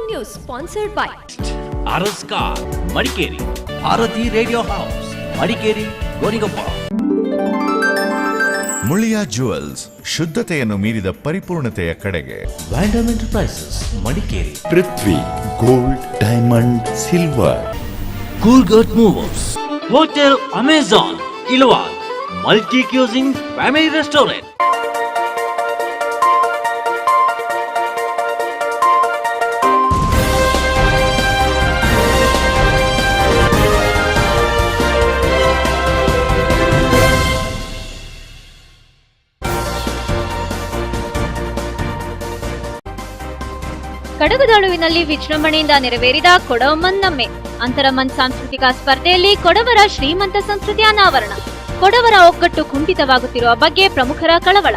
News sponsored by RSCar Madikeri, Bharati radio house Madikeri, Gonikoppa. Muliya jewels, ಶುದ್ಧತೆಯನ್ನು ಮೀರಿದ ಪರಿಪೂರ್ಣತೆಯ ಕಡೆಗೆ. Vandam enterprises Madikeri, Prithvi gold, diamond, silver. ಕೂಲ್ಗಟ್ movers, hotel Amazon Ilwal, multi cuisine family restaurant. ಕಡಗದಾಳುವಿನಲ್ಲಿ ವಿಜೃಂಭಣೆಯಿಂದ ನೆರವೇರಿದ ಕೊಡವಮನ್ ನಮ್ಮೆ ಅಂತರಮನ್ ಸಾಂಸ್ಕೃತಿಕ ಸ್ಪರ್ಧೆಯಲ್ಲಿ ಕೊಡವರ ಶ್ರೀಮಂತ ಸಂಸ್ಕೃತಿ ಅನಾವರಣ. ಕೊಡವರ ಒಗ್ಗಟ್ಟು ಕುಂಠಿತವಾಗುತ್ತಿರುವ ಬಗ್ಗೆ ಪ್ರಮುಖರ ಕಳವಳ.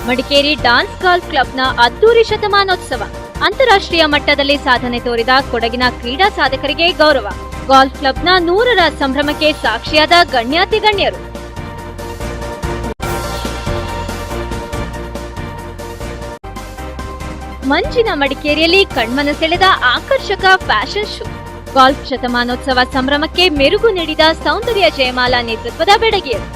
ಮಡಿಕೇರಿ ಡಾನ್ಸ್ ಗಾಲ್ಫ್ ಕ್ಲಬ್ನ ಅದ್ದೂರಿ ಶತಮಾನೋತ್ಸವ. ಅಂತಾರಾಷ್ಟ್ರೀಯ ಮಟ್ಟದಲ್ಲಿ ಸಾಧನೆ ತೋರಿದ ಕೊಡಗಿನ ಕ್ರೀಡಾ ಸಾಧಕರಿಗೆ ಗೌರವ. ಗಾಲ್ಫ್ ಕ್ಲಬ್ನ 100ರ ಸಂಭ್ರಮಕ್ಕೆ ಸಾಕ್ಷಿಯಾದ ಗಣ್ಯಾತಿ ಗಣ್ಯರು. ಮಂಜಿನ ಮಡಿಕೇರಿಯಲ್ಲಿ ಕಣ್ಮನ ಸೆಳೆದ ಆಕರ್ಷಕ ಫ್ಯಾಷನ್ ಶೋ. ಗಾಲ್ಫ್ ಶತಮಾನೋತ್ಸವ ಸಂಭ್ರಮಕ್ಕೆ ಮೆರುಗು ನೀಡಿದ ಸೌಂದರ್ಯ ಜಯಮಾಲಾ ನೇತೃತ್ವದ ಬೆಡಗಿಯರು.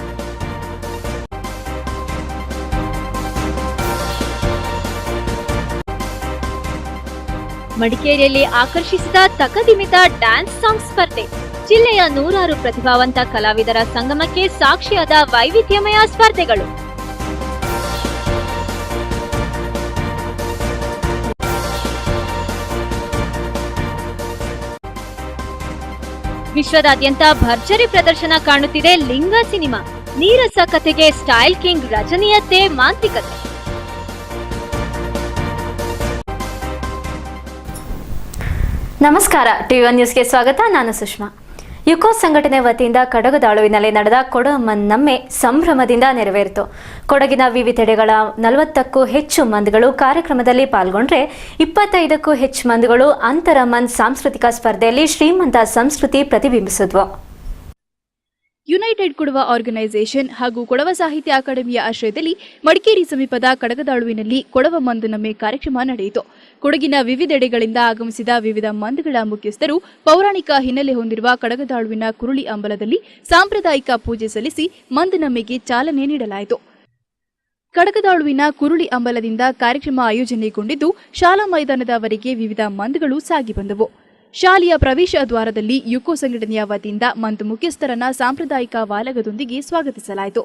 ಮಡಿಕೇರಿಯಲ್ಲಿ ಆಕರ್ಷಿಸಿದ ತಕದಿಮಿತ ಡ್ಯಾನ್ಸ್ ಸಾಂಗ್ ಸ್ಪರ್ಧೆ. ಜಿಲ್ಲೆಯ 100 ಪ್ರತಿಭಾವಂತ ಕಲಾವಿದರ ಸಂಗಮಕ್ಕೆ ಸಾಕ್ಷಿಯಾದ ವೈವಿಧ್ಯಮಯ ಸ್ಪರ್ಧೆಗಳು. ವಿಶ್ವದಾದ್ಯಂತ ಭರ್ಜರಿ ಪ್ರದರ್ಶನ ಕಾಣುತ್ತಿದೆ ಲಿಂಗ ಸಿನಿಮಾ. ನೀರಸ ಕಥೆಗೆ ಸ್ಟೈಲ್ ಕಿಂಗ್ ರಜನಿಯದ್ದೇ ಮಾಂತ್ರಿಕತೆ. ನಮಸ್ಕಾರ, ಟಿವಿ1 ನ್ಯೂಸ್ಗೆ ಸ್ವಾಗತ. ನಾನು ಸುಷ್ಮಾ. ಯುಕೋ ಸಂಘಟನೆ ವತಿಯಿಂದ ಕಡಗದಾಳುವಿನಲ್ಲಿ ನಡೆದ ಕೊಡವಮನ್ ನಮ್ಮೆ ಸಂಭ್ರಮದಿಂದ ನೆರವೇರಿತು. ಕೊಡಗಿನ ವಿವಿಧೆಡೆಗಳ 40ಕ್ಕೂ ಹೆಚ್ಚು ಮಂದಿಗಳು ಕಾರ್ಯಕ್ರಮದಲ್ಲಿ ಪಾಲ್ಗೊಂಡ್ರೆ 25ಕ್ಕೂ ಹೆಚ್ಚು ಮಂದಿಗಳು ಅಂತರಮನ್ ಸಾಂಸ್ಕೃತಿಕ ಸ್ಪರ್ಧೆಯಲ್ಲಿ ಶ್ರೀಮಂತ ಸಂಸ್ಕೃತಿ ಪ್ರತಿಬಿಂಬಿಸಿದ್ವು. ಯುನೈಟೆಡ್ ಕೊಡವ ಆರ್ಗನೈಸೇಷನ್ ಹಾಗೂ ಕೊಡವ ಸಾಹಿತ್ಯ ಅಕಾಡೆಮಿಯ ಆಶ್ರಯದಲ್ಲಿ ಮಡಿಕೇರಿ ಸಮೀಪದ ಕಡಗದಾಳುವಿನಲ್ಲಿ ಕೊಡವ ಮಂದು ನಮ್ಮೆ ಕಾರ್ಯಕ್ರಮ ನಡೆಯಿತು. ಕೊಡಗಿನ ವಿವಿಧೆಡೆಗಳಿಂದ ಆಗಮಿಸಿದ ವಿವಿಧ ಮಂದಿಗಳ ಮುಖ್ಯಸ್ಥರು ಪೌರಾಣಿಕ ಹಿನ್ನೆಲೆ ಹೊಂದಿರುವ ಕಡಗದಾಳುವಿನ ಕುರುಳಿ ಅಂಬಲದಲ್ಲಿ ಸಾಂಪ್ರದಾಯಿಕ ಪೂಜೆ ಸಲ್ಲಿಸಿ ಮಂದು ನಮ್ಮೆಗೆ ಚಾಲನೆ ನೀಡಲಾಯಿತು. ಕಡಗದಾಳುವಿನ ಕುರುಳಿ ಅಂಬಲದಿಂದ ಕಾರ್ಯಕ್ರಮ ಆಯೋಜನೆಗೊಂಡಿದ್ದು ಶಾಲಾ ಮೈದಾನದವರೆಗೆ ವಿವಿಧ ಮಂದಿಗಳು ಸಾಗಿ ಬಂದವು. ಶಾಲೆಯ ಪ್ರವೇಶ ದ್ವಾರದಲ್ಲಿ ಯುಕೋ ಸಂಘಟನೆಯ ವತಿಯಿಂದ ಮಂದು ಮುಖ್ಯಸ್ಥರನ್ನ ಸಾಂಪ್ರದಾಯಿಕ ವಾಲಗದೊಂದಿಗೆ ಸ್ವಾಗತಿಸಲಾಯಿತು.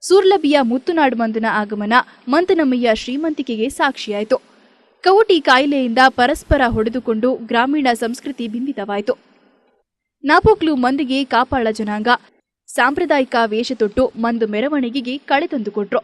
ಸೂರ್ಲಭಿಯ ಮುತ್ತುನಾಡು ಮಂದನ ಆಗಮನ ಮಂದನಮ್ಮಯ್ಯ ಶ್ರೀಮಂತಿಕೆಗೆ ಸಾಕ್ಷಿಯಾಯಿತು. ಕವಟಿ ಕಾಯಿಲೆಯಿಂದ ಪರಸ್ಪರ ಹೊಡೆದುಕೊಂಡು ಗ್ರಾಮೀಣ ಸಂಸ್ಕೃತಿ ಬಿಂಬಿತವಾಯಿತು. ನಾಪೋಕ್ಲು ಮಂದಿಗೆ ಕಾಪಾಳ ಜನಾಂಗ ಸಾಂಪ್ರದಾಯಿಕ ವೇಷ ತೊಟ್ಟು ಮಂದು ಮೆರವಣಿಗೆಗೆ ಕಳೆ ತಂದುಕೊಟ್ರು.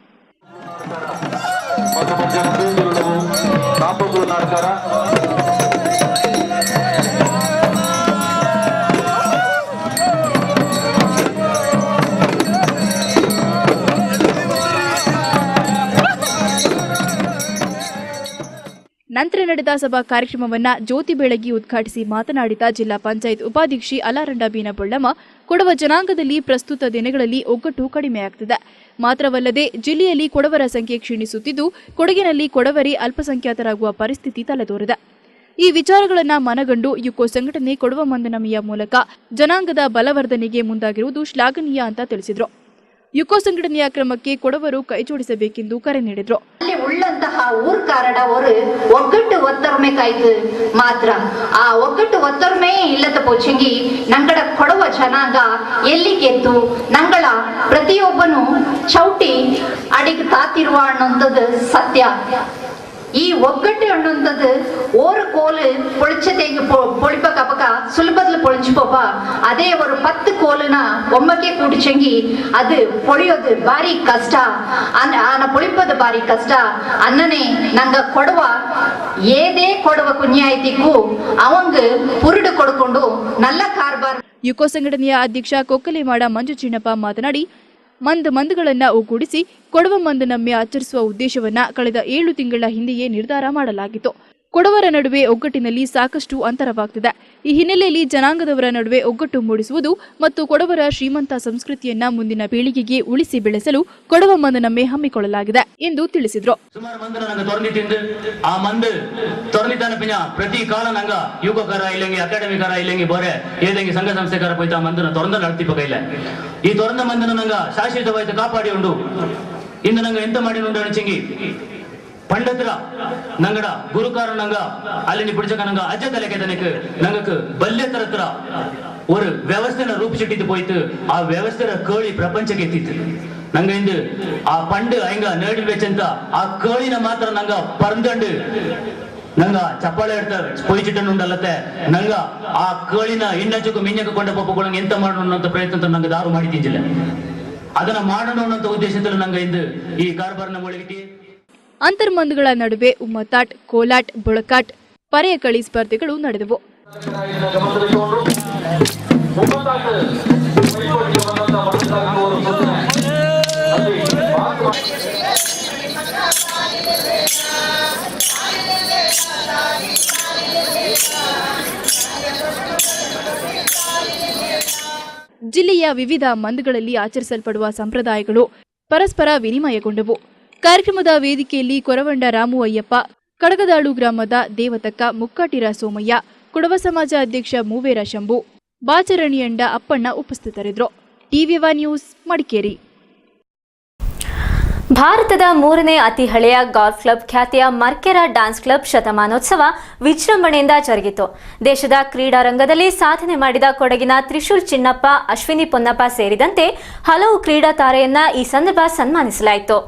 ನಂತರ ನಡೆದ ಸಭಾ ಕಾರ್ಯಕ್ರಮವನ್ನ ಜ್ಯೋತಿ ಬೆಳಗಿ ಉದ್ಘಾಟಿಸಿ ಮಾತನಾಡಿದ ಜಿಲ್ಲಾ ಪಂಚಾಯತ್ ಉಪಾಧ್ಯಕ್ಷೆ ಅಲಾರಂಡ ಬೀನ ಬೊಳ್ಳಮ್ಮ, ಕೊಡವ ಜನಾಂಗದಲ್ಲಿ ಪ್ರಸ್ತುತ ದಿನಗಳಲ್ಲಿ ಒಗ್ಗಟ್ಟು ಕಡಿಮೆಯಾಗುತ್ತಿದೆ. ಮಾತ್ರವಲ್ಲದೆ ಜಿಲ್ಲೆಯಲ್ಲಿ ಕೊಡವರ ಸಂಖ್ಯೆ ಕ್ಷೀಣಿಸುತ್ತಿದ್ದು ಕೊಡಗಿನಲ್ಲಿ ಕೊಡವರೇ ಅಲ್ಪಸಂಖ್ಯಾತರಾಗುವ ಪರಿಸ್ಥಿತಿ ತಲೆದೋರಿದೆ. ಈ ವಿಚಾರಗಳನ್ನು ಮನಗಂಡು ಯುಕೋ ಸಂಘಟನೆ ಕೊಡವ ಮಂದನಮೆಯ ಮೂಲಕ ಜನಾಂಗದ ಬಲವರ್ಧನೆಗೆ ಮುಂದಾಗಿರುವುದು ಶ್ಲಾಘನೀಯ ಅಂತ ತಿಳಿಸಿದ್ರು. ಯುಕೋ ಸಂಘಟನೆಯ ಕ್ರಮಕ್ಕೆ ಕೊಡವರು ಕೈಜೋಡಿಸಬೇಕೆಂದು ಕರೆ ನೀಡಿದ್ರು. ಅಲ್ಲಿ ಉಳ್ಳಂತಹ ಊರ್ಕಾರಡ ஒரு ಒಗ್ಗಟ್ಟು ಒತ್ತರ್ಮೆ ಕಾಯ್ತು ಮಾತ್ರ ಆ ಒಗ್ಗಟ್ಟು ಒತ್ತರ್ಮೆ ಇಲ್ಲದ ಪೋಚಂಗಿ ನಂಗಡ ಕೊಡವ ಜನಾಂಗ ಎಲ್ಲಿಗೆದ್ದು ನಂಗಳ ಪ್ರತಿಯೊಬ್ಬನು ಚೌಟಿ ಅಡಿಗೆ ತಾತಿರುವ ಅನ್ನೋಂಥದ್ದು ಸತ್ಯ. ಈ ಒಗ್ಗಟ್ಟು ಅನ್ನೋಂಥದ್ದು ஒரு கோலு பொழிச்சதேங்க பொழிப்பக்க சுலபத்துல பொழிஞ்சுப்போப்ப அதே ஒரு 10 கோலுனா ಒಮ್ಮಕ್ಕೆ ಕೂಡಿಚಂಗಿ ಅದು பொழிಯೋದು ಬಾರಿ ಕಷ್ಟ. ಆನ பொழிப்பது ಬಾರಿ ಕಷ್ಟ. ಅನ್ನನೆ ನಂಗ ಕೊಡುವ ಏದೇ ಕೊಡುವ ಕುഞ്ഞാಯ್ತಿಗೂ ಅವಂಗ ಪುರುಡು ಕೊಡ್ಕೊಂಡು ನಲ್ಲ ಕಾರ್ಬಾರ್. ಯುಕೋ ಸಂಘಟನೆಯ ಅಧ್ಯಕ್ಷ ಕೊಕ್ಕಲೆಮಾಡ ಮಂಜು ಚಿನ್ನಪ್ಪ ಮಾತನಾಡಿ, ಮಂದುಗಳನ್ನ ಒಗ್ಗೂಡಿಸಿ ಕೊಡವ ಮಂದು ನಮ್ಮೆ ಆಚರಿಸುವ ಉದ್ದೇಶವನ್ನ ಕಳೆದ 7 ತಿಂಗಳ ಹಿಂದೆಯೇ ನಿರ್ಧಾರ ಮಾಡಲಾಗಿತ್ತು. ಕೊಡವರ ನಡುವೆ ಒಗ್ಗಟ್ಟಿನಲ್ಲಿ ಸಾಕಷ್ಟು ಅಂತರವಾಗ್ತಿದೆ. ಈ ಹಿನ್ನೆಲೆಯಲ್ಲಿ ಜನಾಂಗದವರ ನಡುವೆ ಒಗ್ಗಟ್ಟು ಮೂಡಿಸುವುದು ಮತ್ತು ಕೊಡವರ ಶ್ರೀಮಂತ ಸಂಸ್ಕೃತಿಯನ್ನ ಮುಂದಿನ ಪೀಳಿಗೆಗೆ ಉಳಿಸಿ ಬೆಳೆಸಲು ಕೊಡವ ಮಂದನಮ್ಮೆ ಹಮ್ಮಿಕೊಳ್ಳಲಾಗಿದೆ ಎಂದು ತಿಳಿಸಿದರು. ಸುಮಾರು ಮಂದನ ನಂಗೆ ತೊರಲಿತಿಂದು ಆ ಮಂದು ತೊರಲಿತಾನ ಪಿಂಜ ಪ್ರತಿ ಕಾಲ ನಂಗ ಯುವಕರ ಇಲ್ಲಂಗಿ ಅಕಾಡೆಮಿಕರ ಇಲ್ಲಂಗಿ ಬೋರೆ ಏದಂಗಿ ಸಂಘ ಸಂಸ್ಥೆಕರ ಪೋಯ್ತ ಮಂದನ ತೊರಂದ ನಡ್ತಿಪ್ಪ ಕೈಲ ಈ ತೊರಂದ ಮಂದನ ನಂಗ ಶಾಶ್ವತವಾಯ್ತು ಕಾಪಾಡಿ ಉಂಡು ಇಂದು ನಂಗ ಎಂತ ಮಾಡಿ ಉಂಡು ಅಣಚಿಂಗಿ ಪಂಡತ್ರ ನಂಗಡ ಗುರುಕಾರ ನಂಗ ಅಲ್ಲಿ பிடிச்சக்க ನಂಗ ಅಜ್ಜ ತಲೆಕೆ ತನಕ ನಂಗಕ್ಕೆ ಬಲ್ಯತರ ஒரு ವ್ಯವಸ್ಥೆನ ರೂಪಿಸಿಟ್ಟಿದ್ದು போயிட்டு ಆ ವ್ಯವಸ್ಥೆರ ಕೇಳಿ ಪ್ರಪಂಚಕ್ಕೆ ಎತ್ತಿತ್ತು ನಂಗ ಇಂದು ಆ ಪಂಡು ಹಂಗ ನೇಡಿ ವೆಚ್ಚಂತ ಆ ಕೇಳಿನ ಮಾತ್ರ ನಂಗ ಪರಂದಂಡು ನಂಗ ಚಪ್ಪಾಳೆ ಇಡ್ತ ಪೊಯ್ಚಿಟ್ಟನುಂಡಲ್ಲತ್ತೆ ನಂಗ ಆ ಕೇಳಿನ ಇನ್ನಚುಕು ಮಿಂಜಕ್ಕೆ ಕೊಂಡ ಪಪ್ಪುಗಳಂಗೆ ಎಂತ ಮಾಡೋಣ ಅಂತ ಪ್ರಯತ್ನ ನಂಗೆ ದಾರು ಮಾಡಿದ್ದಿಲ್ಲ ಅದನ್ನ ಮಾಡೋಣ ಅನ್ನೋ ಉದ್ದೇಶದಲ್ಲಿ ನಂಗ ಇಂದು ಈ ಕಾರ್ಬಾರ್ನ ಒಳಗಿಟ್ಟಿ ಅಂತರ್ಮಂದುಗಳ ನಡುವೆ ಉಮ್ಮತ್ತಾಟ್, ಕೋಲಾಟ್, ಬೊಳಕಾಟ್, ಪರೆಯ ಕಳಿ ಸ್ಪರ್ಧೆಗಳು ನಡೆದವು. ಜಿಲ್ಲೆಯ ವಿವಿಧ ಮಂದುಗಳಲ್ಲಿ ಆಚರಿಸಲ್ಪಡುವ ಸಂಪ್ರದಾಯಗಳು ಪರಸ್ಪರ ವಿನಿಮಯಗೊಂಡವು. ಕಾರ್ಯಕ್ರಮದ ವೇದಿಕೆಯಲ್ಲಿ ಕೊರವಂಡ ರಾಮು ಅಯ್ಯಪ್ಪ, ಕಡಗದಾಳು ಗ್ರಾಮದ ದೇವತಕ್ಕ ಮುಕ್ಕಾಟಿರ ಸೋಮಯ್ಯ, ಕೊಡವ ಸಮಾಜ ಅಧ್ಯಕ್ಷ ಮೂವೇರ ಶಂಭು, ಬಾಚರಣಿಯಂಡ ಅಪ್ಪಣ್ಣ ಉಪಸ್ಥಿತರಿದ್ದರು. ಟಿವಿ1 ನ್ಯೂಸ್ ಮಡಿಕೇರಿ. ಭಾರತದ 3ನೇ ಅತಿ ಹಳೆಯ ಗಾಲ್ಫ್ ಕ್ಲಬ್ ಖ್ಯಾತಿಯ ಮರ್ಕೆರಾ ಡ್ಯಾನ್ಸ್ ಕ್ಲಬ್ ಶತಮಾನೋತ್ಸವ ವಿಜೃಂಭಣೆಯಿಂದ ಜರುಗಿತು. ದೇಶದ ಕ್ರೀಡಾ ರಂಗದಲ್ಲಿ ಸಾಧನೆ ಮಾಡಿದ ಕೊಡಗಿನ ತ್ರಿಶೂಲ್ ಚಿನ್ನಪ್ಪ, ಅಶ್ವಿನಿ ಪೊನ್ನಪ್ಪ ಸೇರಿದಂತೆ ಹಲವು ಕ್ರೀಡಾ ತಾರೆಯನ್ನ ಈ ಸಂದರ್ಭ ಸನ್ಮಾನಿಸಲಾಯಿತು.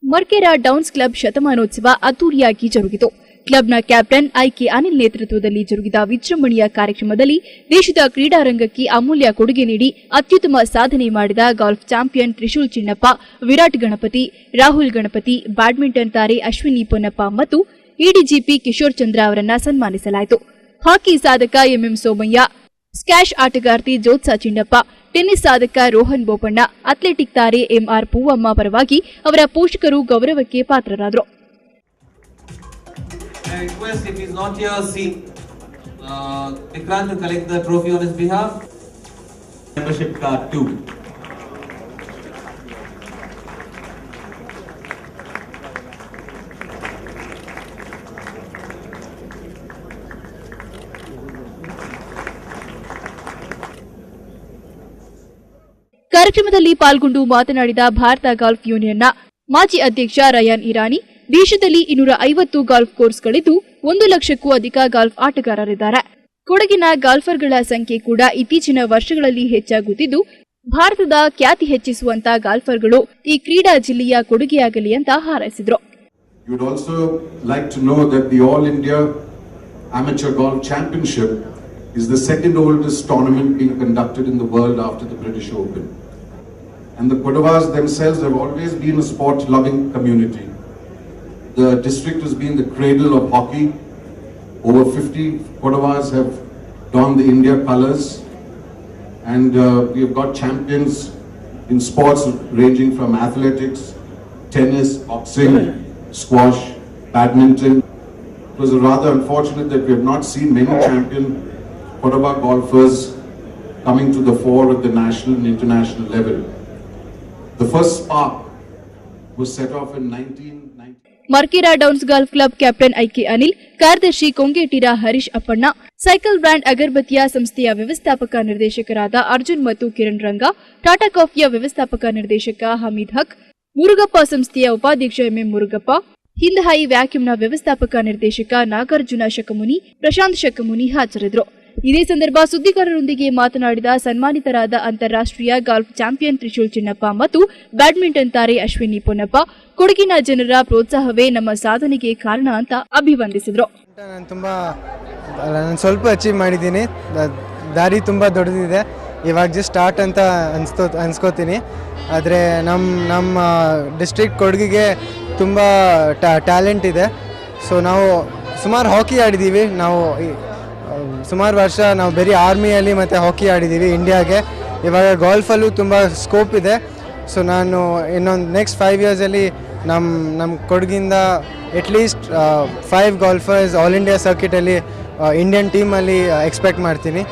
ಮರ್ಕೆರಾ ಡೌನ್ಸ್ ಕ್ಲಬ್ ಶತಮಾನೋತ್ಸವ ಅದ್ದೂರಿಯಾಗಿ ಜರುಗಿತು. ಕ್ಲಬ್ನ ಕ್ಯಾಪ್ಟನ್ ಐಕೆ ಅನಿಲ್ ನೇತೃತ್ವದಲ್ಲಿ ಜರುಗಿದ ವಿಜೃಂಭಣೆಯ ಕಾರ್ಯಕ್ರಮದಲ್ಲಿ ದೇಶದ ಕ್ರೀಡಾ ರಂಗಕ್ಕೆ ಅಮೂಲ್ಯ ಕೊಡುಗೆ ನೀಡಿ ಅತ್ಯುತ್ತಮ ಸಾಧನೆ ಮಾಡಿದ golf champion Trishul Chinnappa, Virat Ganapathi, Rahul Ganapathi, badminton ತಾರೆ ಅಶ್ವಿನಿ ಪೊನ್ನಪ್ಪ ಮತ್ತು ಎಡಿಜಿಪಿ ಕಿಶೋರ್ ಚಂದ್ರ ಅವರನ್ನ ಸನ್ಮಾನಿಸಲಾಯಿತು. ಹಾಕಿ ಸಾಧಕ ಎಂಎಂ ಸೋಮಯ್ಯ, ಸ್ಕ್ಯಾಶ್ ಆಟಗಾರ್ತಿ ಜ್ಯೋತ್ಸಾ ಚಿನ್ನಪ್ಪ, ಟೆನ್ನಿಸ್ ಸಾಧಕ ರೋಹನ್ ಬೋಪಣ್ಣ, ಅಥ್ಲೆಟಿಕ್ ತಾರೆ ಎಂಆರ್ ಪೂವಮ್ಮ ಪರವಾಗಿ ಅವರ ಪೋಷಕರು ಗೌರವಕ್ಕೆ ಪಾತ್ರರಾದರು. I request if he's not here, see Vikrant to collect the trophy on his behalf. Membership card 2. ಕಾರ್ಯಕ್ರಮದಲ್ಲಿ ಪಾಲ್ಗೊಂಡು ಮಾತನಾಡಿದ ಭಾರತ ಗಾಲ್ಫ್ ಯೂನಿಯನ್ನ ಮಾಜಿ ಅಧ್ಯಕ್ಷ ರಯಾನ್ ಇರಾನಿ, ದೇಶದಲ್ಲಿ 250 ಗಾಲ್ಫ್ ಕೋರ್ಸ್ಗಳಿದ್ದು 1 ಲಕ್ಷಕ್ಕೂ ಅಧಿಕ ಗಾಲ್ಫ್ ಆಟಗಾರರಿದ್ದಾರೆ. ಕೊಡಗಿನ ಗಾಲ್ಫರ್ಗಳ ಸಂಖ್ಯೆ ಕೂಡ ಇತ್ತೀಚಿನ ವರ್ಷಗಳಲ್ಲಿ ಹೆಚ್ಚಾಗುತ್ತಿದ್ದು, ಭಾರತದ ಖ್ಯಾತಿ ಹೆಚ್ಚಿಸುವಂತ ಗಾಲ್ಫರ್ಗಳು ಈ ಕ್ರೀಡಾ ಜಿಲ್ಲೆಯ ಕೊಡುಗೆಯಾಗಲಿ ಅಂತ ಹಾರೈಸಿದರು. You would also like to know that the All India Amateur Golf Championship is the second oldest tournament being conducted in the world after the British Open. And the Kodavas themselves have always been a sport-loving community. The district has been the cradle of hockey. Over 50 Kodavas have donned the India colours, and we have got champions in sports ranging from athletics, tennis, boxing, squash, badminton. It was rather unfortunate that we have not seen many champion Kodava golfers coming to the fore at the national and international level. The first spark was set off in 1990. Mercara downs golf club captain IK Anil, ಕಾರ್ಯದರ್ಶಿ Kongetira Harish Appanna, cycle brand ಅಗರಬತ್ತಿಯ ಸಂಸ್ಥೆಯ ವ್ಯವಸ್ಥಾಪಕ ನಿರ್ದೇಶಕರಾದ ಅರ್ಜುನ್ ಮತ್ತು ಕಿರಣ್ ರಂಗ, ಟಾಟಾ ಕಾಫಿಯ ವ್ಯವಸ್ಥಾಪಕ ನಿರ್ದೇಶಕ ಹಮೀದ್ ಹಕ್, ಮುರುಗಪ್ಪ ಸಂಸ್ಥೆಯ ಉಪಾಧ್ಯಕ್ಷ ಎಂಎಂ ಮುರುಗಪ್ಪ, ಹಿಂದಹಾಯಿ ವ್ಯಾಕ್ಯೂಮ್ನ ವ್ಯವಸ್ಥಾಪಕ ನಿರ್ದೇಶಕ ನಾಗಾರ್ಜುನ ಶಕಮುನಿ, ಪ್ರಶಾಂತ್ ಶಕಮುನಿ ಹಾಜರಿದ್ದರು. ಇದೇ ಸಂದರ್ಭ ಸುದ್ದಿಗಾರರೊಂದಿಗೆ ಮಾತನಾಡಿದ ಸನ್ಮಾನಿತರಾದ ಅಂತಾರಾಷ್ಟ್ರೀಯ ಗಾಲ್ಫ್ ಚಾಂಪಿಯನ್ ತ್ರಿಶೂಲ್ ಚಿನ್ನಪ್ಪ ಮತ್ತು ಬ್ಯಾಡ್ಮಿಂಟನ್ ತಾರೆ ಅಶ್ವಿನಿ ಪೊನ್ನಪ್ಪ, ಕೊಡಗಿನ ಜನರ ಪ್ರೋತ್ಸಾಹವೇ ನಮ್ಮ ಸಾಧನೆಗೆ ಕಾರಣ ಅಂತ ಅಭಿವಂದಿಸಿದರು. ನಾನು ಸ್ವಲ್ಪ ಅಚೀವ್ ಮಾಡಿದ್ದೀನಿ, ದಾರಿ ತುಂಬ ದೊಡ್ಡದಿದೆ, ಇವಾಗ ಜಸ್ಟ್ ಸ್ಟಾರ್ಟ್ ಅಂತ ಅನ್ಸ್ಕೋತೀನಿ. ಆದರೆ ನಮ್ಮ ಡಿಸ್ಟ್ರಿಕ್ಟ್ ಕೊಡಗಿಗೆ ತುಂಬ ಟ್ಯಾಲೆಂಟ್ ಇದೆ. ಸೊ ನಾವು ಸುಮಾರು ಹಾಕಿ ಆಡಿದ್ದೀವಿ. ನಾವು ಸುಮಾರು ವರ್ಷ ನಾವು ಬರೀ ಆರ್ಮಿಯಲ್ಲಿ ಮತ್ತು ಹಾಕಿ ಆಡಿದ್ದೀವಿ ಇಂಡಿಯಾಗೆ. ಇವಾಗ ಗಾಲ್ಫಲ್ಲೂ ತುಂಬ ಸ್ಕೋಪ್ ಇದೆ. ಸೊ ನಾನು ಇನ್ನೊಂದು ನೆಕ್ಸ್ಟ್ 5 ಇಯರ್ಸಲ್ಲಿ ನಮ್ಮ ಕೊಡಗಿಂದ ಅಟ್ಲೀಸ್ಟ್ 5 ಗಾಲ್ಫರ್ಸ್ ಆಲ್ ಇಂಡಿಯಾ ಸರ್ಕಿಟಲ್ಲಿ ಇಂಡಿಯನ್ ಟೀಮಲ್ಲಿ ಎಕ್ಸ್ಪೆಕ್ಟ್ ಮಾಡ್ತೀನಿ.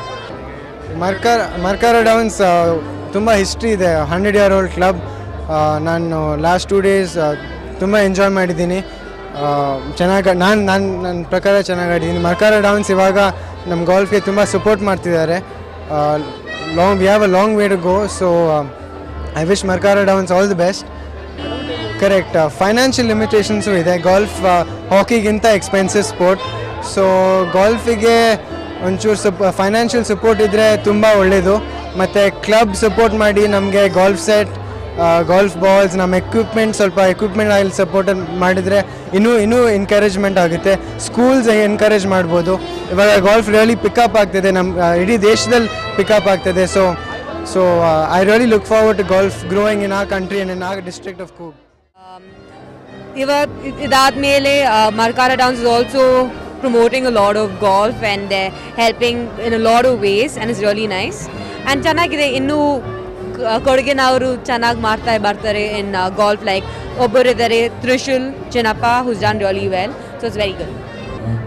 ಮರ್ಕಾರ ಡೌನ್ಸ್ ತುಂಬ ಹಿಸ್ಟ್ರಿ ಇದೆ, 100-year-old ಕ್ಲಬ್. ನಾನು ಲಾಸ್ಟ್ 2 days ತುಂಬ ಎಂಜಾಯ್ ಮಾಡಿದ್ದೀನಿ. ಚೆನ್ನಾಗಿ ನನ್ನ ಪ್ರಕಾರ ಚೆನ್ನಾಗಿ ಆಡಿದ್ದೀನಿ. ಮರ್ಕಾರ ಡೌನ್ಸ್ ಇವಾಗ ನಮ್ಮ ಗಾಲ್ಫ್ಗೆ ತುಂಬ ಸಪೋರ್ಟ್ ಮಾಡ್ತಿದ್ದಾರೆ. We have a long way to go, so I wish Mercara downs all the best. Correct, financial limitations ಇದೆ. ಗಾಲ್ಫ್ ಹಾಕಿಗಿಂತ ಎಕ್ಸ್ಪೆನ್ಸಿವ್ ಸ್ಪೋರ್ಟ್. ಸೊ ಗಾಲ್ಫಿಗೆ ಒಂಚೂರು ಫೈನಾನ್ಷಿಯಲ್ ಸಪೋರ್ಟ್ ಇದ್ದರೆ ತುಂಬ ಒಳ್ಳೆಯದು. ಮತ್ತು ಕ್ಲಬ್ ಸಪೋರ್ಟ್ ಮಾಡಿ ನಮಗೆ ಗಾಲ್ಫ್ ಸೆಟ್, ಗಾಲ್ಫ್ ಬಾಲ್ಸ್, ನಮ್ಮ ಸ್ವಲ್ಪ ಎಕ್ವಿಪ್ಮೆಂಟ್ ಆಗಲಿ ಸಪೋರ್ಟ್ ಮಾಡಿದರೆ ಇನ್ನೂ ಎನ್ಕರೇಜ್ಮೆಂಟ್ ಆಗುತ್ತೆ. ಸ್ಕೂಲ್ಸ್ ಎನ್ಕರೇಜ್ ಮಾಡ್ಬೋದು. ಇವಾಗ ಗಾಲ್ಫ್ ರಿಯಲಿ ಪಿಕಪ್ ಆಗ್ತಿದೆ, ನಮ್ಮ ಇಡೀ ದೇಶದಲ್ಲಿ ಪಿಕಪ್ ಆಗ್ತಿದೆ. So I really look forward to golf growing in our country and in our district of ಕೂಗ್. ಇದಾದ್ಮೇಲೆ Mercara downs is also promoting a lot of golf and helping in a lot of ways, and it's really nice and ಚೆನ್ನಾಗಿದೆ. ಇನ್ನೂ ಕೊಡಗಿನವರು ಚೆನ್ನಾಗಿ ಮಾಡ್ತಾ ಬರ್ತಾರೆ in golf. like ಒಬ್ಬರು ಇದ್ದಾರೆ Trishul Chinnappa who's done really well, so it's very good.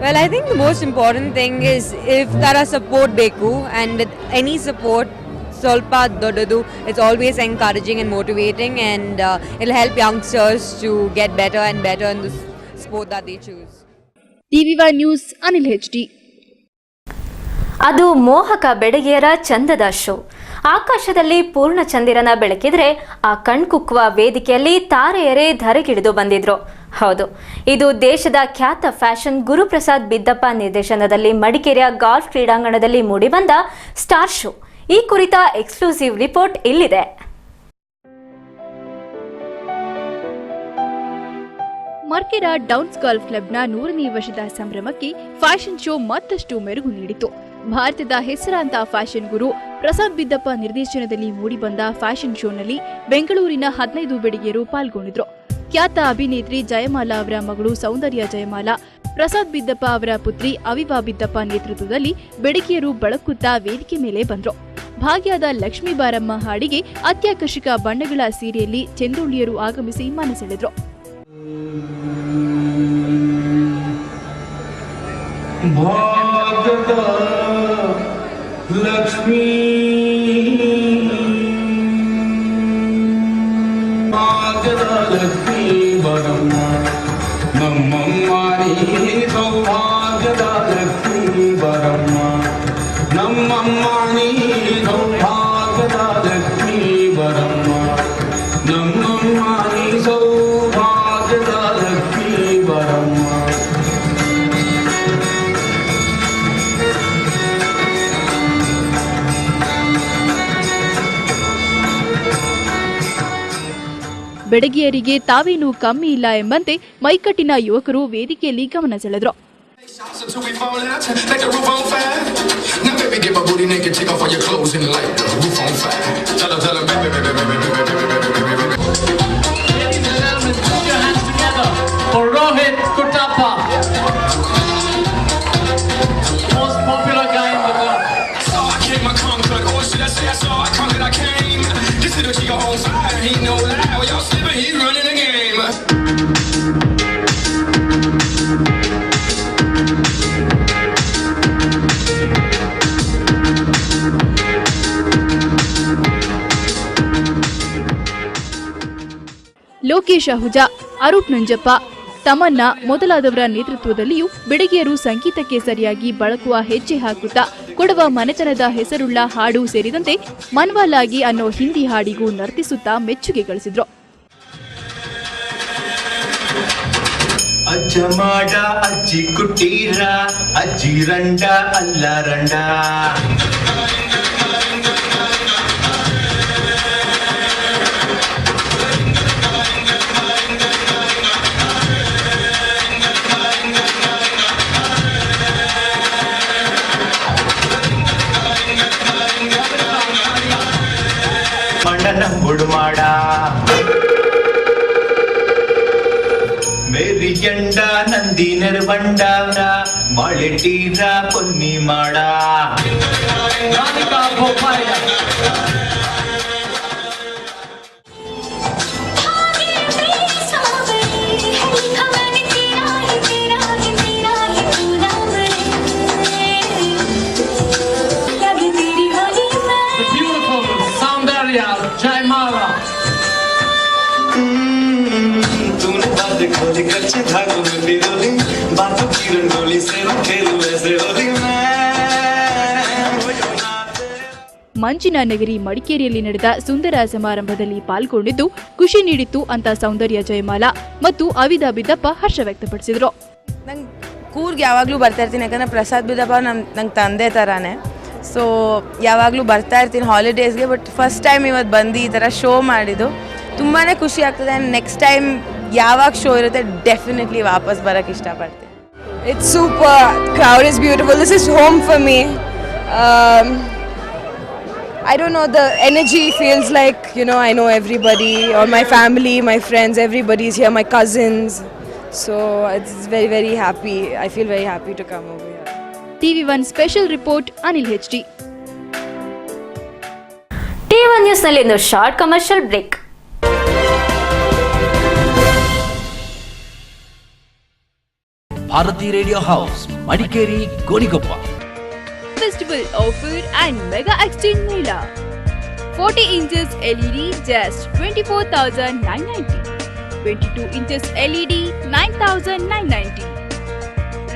Well, I think the most important thing is if there are support ಬೇಕು, and with any support ಸ್ವಲ್ಪ ದೊಡ್ಡದು, it's always encouraging and motivating, and it'll help youngsters to get better and better in the sport that they choose. TV five news Anil HD. ಅದು ಮೋಹಕ ಬೆಡಗಿಯರ ಚಂದದ show. ಆಕಾಶದಲ್ಲಿ ಪೂರ್ಣ ಚಂದಿರನ ಬೆಳಕಿದ್ರೆ ಆ ಕಣ್ಕುಕ್ಕುವ ವೇದಿಕೆಯಲ್ಲಿ ತಾರೆಯರೇ ಧರೆಗಿಳಿದು ಬಂದಿದ್ರು. ಹೌದು, ಇದು ದೇಶದ ಖ್ಯಾತ ಫ್ಯಾಷನ್ ಗುರುಪ್ರಸಾದ್ ಬಿದ್ದಪ್ಪ ನಿರ್ದೇಶನದಲ್ಲಿ ಮಡಿಕೇರಿಯ ಗಾಲ್ಫ್ ಕ್ರೀಡಾಂಗಣದಲ್ಲಿ ಮೂಡಿಬಂದ ಸ್ಟಾರ್ ಶೋ. ಈ ಕುರಿತ ಎಕ್ಸ್ಕ್ಲೂಸಿವ್ ರಿಪೋರ್ಟ್ ಇಲ್ಲಿದೆ. ಮರ್ಕೆರ ಡೌನ್ಸ್ ಗಾಲ್ಫ್ ಕ್ಲಬ್ನ 100ನೇ ವರ್ಷದ ಸಂಭ್ರಮಕ್ಕೆ ಫ್ಯಾಷನ್ ಶೋ ಮತ್ತಷ್ಟು ಮೆರುಗು ನೀಡಿತು. ಭಾರತದ ಹೆಸರಾಂತ ಫ್ಯಾಷನ್ ಗುರು ಪ್ರಸಾದ್ ಬಿದ್ದಪ್ಪ ನಿರ್ದೇಶನದಲ್ಲಿ ಮೂಡಿಬಂದ ಫ್ಯಾಷನ್ ಶೋನಲ್ಲಿ ಬೆಂಗಳೂರಿನ 15 ಬೆಡಗಿಯರು ಪಾಲ್ಗೊಂಡಿದ್ರು. ಖ್ಯಾತ ಅಭಿನೇತ್ರಿ ಜಯಮಾಲಾ ಅವರ ಮಗಳು ಸೌಂದರ್ಯ ಜಯಮಾಲಾ, ಪ್ರಸಾದ್ ಬಿದ್ದಪ್ಪ ಅವರ ಪುತ್ರಿ ಅವಿವಾ ಬಿದ್ದಪ್ಪ ನೇತೃತ್ವದಲ್ಲಿ ಬೆಡಗಿಯರು ಬಳಕುತ್ತಾ ವೇದಿಕೆ ಮೇಲೆ ಬಂದ್ರು. ಭಾಗ್ಯದ ಲಕ್ಷ್ಮೀ ಬಾರಮ್ಮ ಹಾಡಿಗೆ ಅತ್ಯಾಕರ್ಷಕ ಬಣ್ಣಗಳ ಸೀರೆಯಲ್ಲಿ ಚೆಂದುಳ್ಳಿಯರು ಆಗಮಿಸಿ ಮನಸೆಳೆದ್ರು. ಭಾಗ್ಯದ ಲಕ್ಷ್ಮೀ ಭಾಗ್ಯದ ಲಕ್ಷ್ಮೀ ಬರಮ್ಮ ನಮ್ಮಮ್ಮ ನೀ ಸೌಭಾಗ್ಯದ ಲಕ್ಷ್ಮೀ ಬರಮ್ಮ ನಮ್ಮಮ್ಮ ನೀ ಸೌಭಾಗ್ಯದ ಲಕ್ಷ್ಮೀ ಬರಮ್ಮ ನಮ್ಮಮ್ಮ ನೀ ಸೌಭಾಗ್ಯದ ಲಕ್ಷ್ಮೀ ಬರಮ್ಮ. ಬೆಡಗಿಯರಿಗೆ ತಾವೇನೂ ಕಮ್ಮಿ ಇಲ್ಲ ಎಂಬಂತೆ ಮೈಕಟ್ಟಿನ ಯುವಕರು ವೇದಿಕೆಯಲ್ಲಿ ಗಮನ ಸೆಳೆದ್ರು. ಲೋಕೇಶ್ ಅಹುಜಾ, ಅರೂಪ್ ನಂಜಪ್ಪ, ತಮನ್ನ ಮೊದಲಾದವರ ನೇತೃತ್ವದಲ್ಲಿಯೂ ಬೆಡಗಿಯರು ಸಂಗೀತಕ್ಕೆ ಸರಿಯಾಗಿ ಬಳಕುವ ಹೆಜ್ಜೆ ಹಾಕುತ್ತಾ ಕೊಡವ ಮನೆತನದ ಹೆಸರುಳ್ಳ ಹಾಡು ಸೇರಿದಂತೆ ಮನ್ವಾಲಾಗಿ ಅನ್ನೋ ಹಿಂದಿ ಹಾಡಿಗೂ ನರ್ತಿಸುತ್ತಾ ಮೆಚ್ಚುಗೆ ಗಳಿಸಿದ್ರು. ಅಜ್ಜ ಮಾಡ ಅಜ್ಜಿ ಕುಟೀರ ಅಜ್ಜಿ ರಂಡ ಅಲ್ಲ ರಂಡ ಮಂಡನ ಗುಡುಮಾಡ ಮೇರಿ ಗಂಡ ನಂದಿ ನೆರವಂಡ ಮಾಳೆಟೀರ ಪೊನ್ನಿ ಮಾಡ अच्छे धागों में पिरोली बातों की रंगोली से मैं खेलूं ऐसे होली मैं ಮಂಜಿನ ನಗರಿ ಮಡಿಕೇರಿಯಲ್ಲಿ ನಡೆದ ಸುಂದರ ಸಮಾರಂಭದಲ್ಲಿ ಪಾಲ್ಗೊಂಡಿದ್ದು ಖುಷಿ ನೀಡಿತ್ತು ಅಂತ ಸೌಂದರ್ಯ ಜಯಮಾಲಾ ಮತ್ತು ಅವಿದಾ ಬಿದ್ದಪ್ಪ ಹರ್ಷ ವ್ಯಕ್ತಪಡಿಸಿದರು. ನಂಗೆ ಕೂರ್ಗೆ ಯಾವಾಗಲೂ ಬರ್ತಾ ಇರ್ತೀನಿ, ಯಾಕಂದರೆ ಪ್ರಸಾದ್ ಬಿದ್ದಪ್ಪ ನಂಗೆ ತಂದೆ ಥರನೇ. ಸೊ ಯಾವಾಗಲೂ ಬರ್ತಾ ಇರ್ತೀನಿ ಹಾಲಿಡೇಸ್ಗೆ. ಬಟ್ ಫಸ್ಟ್ ಟೈಮ್ ಇವತ್ತು ಬಂದು ಈ ಥರ ಶೋ ಮಾಡಿದ್ದು ತುಂಬಾ ಖುಷಿ ಆಗ್ತದೆ. ಆ್ಯಂಡ್ ನೆಕ್ಸ್ಟ್ ಟೈಮ್ ಯಾವಾಗ ಶೋ ಇರುತ್ತೆ ಡೆಫಿನೆಟ್ಲಿ ವಾಪಸ್ ಬರೋಕ್ಕೆ ಇಷ್ಟಪಡ್ತೀನಿ. It's super. Crowd is beautiful. This is home for me. I don't know, the energy feels like, you know, I know everybody, or my family, my friends, everybody's here, my cousins. So it's very, very happy. I feel very happy to come over here. TV1 special report Anil HD. TV1 ನ್ಯೂಸ್ನಲ್ಲಿ ಒಂದು short commercial break. Bharathi radio house Madikeri Gonikoppa. Festival offer and mega exchange mela. 40 inches LED just 24,990. 22 inches LED 9,990.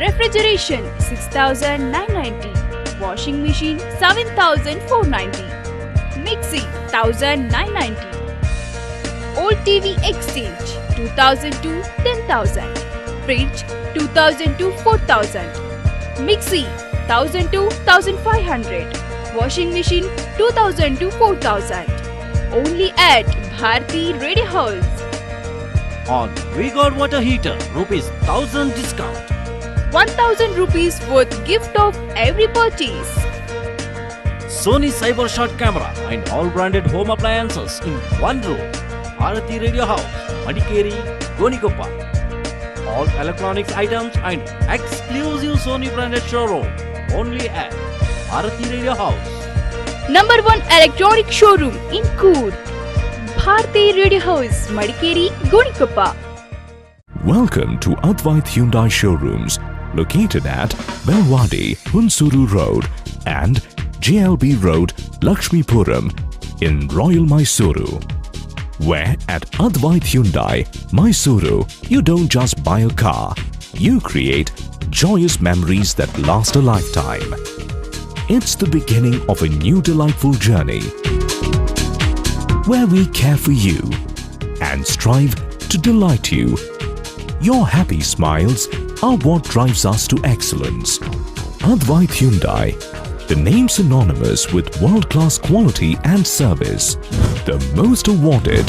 Refrigeration 6,990. Washing machine 7,490. Mixie 1,990. Old TV exchange 2,000 to 10,000. Fridge 2,000 to 4,000. Mixie 1,000 to 1,500. Washing machine 2,000 to 4,000. Only at Bharti Radio House. On Vigor water heater, ₹1,000 discount. 1,000 rupees worth gift of every purchase. Sony Cyber Shot camera and all branded home appliances in one room. Bharati Radio House, Madikeri, Gonikoppa. All electronics items and exclusive Sony branded showroom only at Bharati Radio House. Number 1 electronic showroom in Coorg. Bharti Radio House, Madikeri, Gonikoppa. Welcome to Advait Hyundai Showrooms, located at Belwadi, Hunsuru Road and JLB Road, Lakshmipuram in Royal Mysuru. Where at Advait Hyundai, Mysuru, you don't just buy a car, you create joyous memories that last a lifetime. It's the beginning of a new delightful journey where we care for you and strive to delight you. Your happy smiles are what drives us to excellence. Advait Hyundai, the name synonymous with world-class quality and service, the most awarded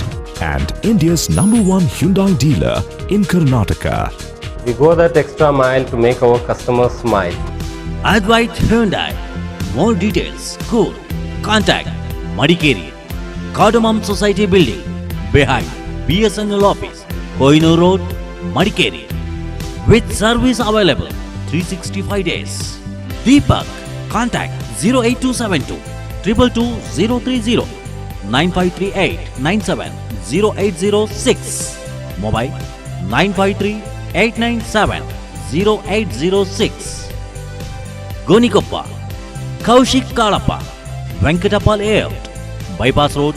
and India's #1 Hyundai dealer in Karnataka. We go that extra mile to make our customers smile. Advait Hyundai. More details, call, contact Madikeri, Cardamom Society Building, behind BSNL office, Kohinoor Road, Madikeri. With service available 365 days. Deepak, contact 08272 222 030 9538 97 0806. Mobile 953 897 0806. Gonikoppa, Kaushik Kalappa, Venkatapal Layout, Bypass Road,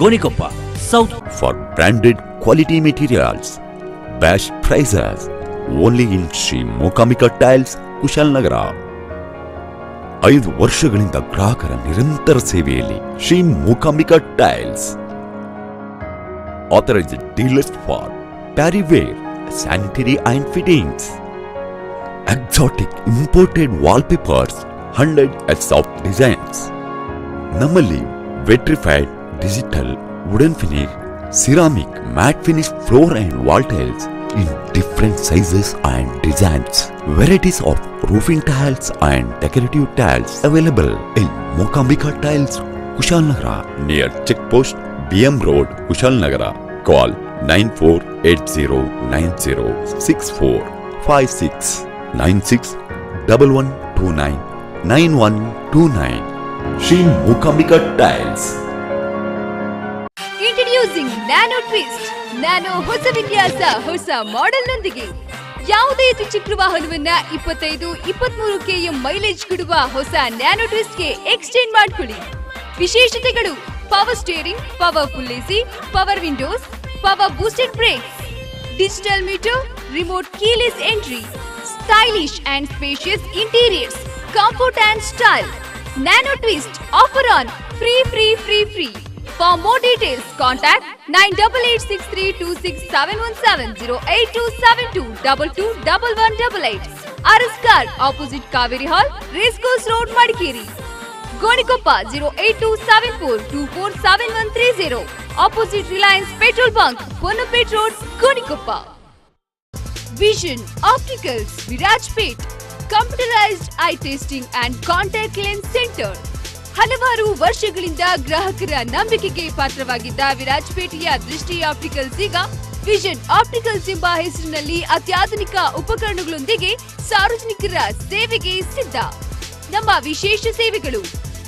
Gonikoppa, South. For branded quality materials, best prices, only in Sri Mokamika Tiles, Kushalnagara. 5 ವರ್ಷಗಳಿಂದ ಗ್ರಾಹಕರ ನಿರಂತರ ಸೇವೆಯಲ್ಲಿ Shri Mookambika tiles, authorized dealers for parryware, sanitary and fittings, exotic imported wallpapers, 100 of designs. ನಮ್ಮಲ್ಲಿ vitrified digital wooden finish, ceramic matte finish floor and wall tiles in different sizes and designs. Varieties of roofing tiles and decorative tiles available in Mookambika Tiles, Kushalnagara, near Checkpost, BM Road, Kushalnagara. Call 9480906456 961129 9129. Shri Mookambika Tiles. Introducing nano twist. Nano ಹೊಸ ವಿನ್ಯಾಸ, ಹೊಸ model ನೊಂದಿಗೆ ಯಾವುದೇ ದ್ವಿಚಕ್ರ ವಾಹನವನ್ನ 25-23 km mileage ಕೊಡುವ ಹೊಸ nano twist ಗೆ exchange ಮಾಡಿಕೊಳ್ಳಿ. ವಿಶೇಷತೆಗಳು: power steering, power full AC, power windows, power boosted brakes, digital meter, remote keyless entry, stylish and spacious interiors, comfort and style. Nano Twist offer on free. For more details, contact 9886326717 08272221188. RS Car opposite Kaveri Hall, Racecourse Road, Madikeri. Gonikoppa 08274247130 opposite Reliance Petrol Bunk, Ponnapet Road, Gonikoppa. Vision Opticals, Virajpet, computerized eye testing and contact lens center. ಹಲವಾರು ವರ್ಷಗಳಿಂದ ಗ್ರಾಹಕರ ನಂಬಿಕೆಗೆ ಪಾತ್ರವಾಗಿದ್ದ ವಿರಾಜಪೇಟೆಯ ದೃಷ್ಟಿ opticals ಈಗ vision opticals ಎಂಬ ಹೆಸರಿನಲ್ಲಿ ಅತ್ಯಾಧುನಿಕ ಉಪಕರಣಗಳೊಂದಿಗೆ ಸಾರ್ವಜನಿಕರ ಸೇವೆಗೆ ಸಿದ್ಧ. ನಮ್ಮ ವಿಶೇಷ ಸೇವೆಗಳು: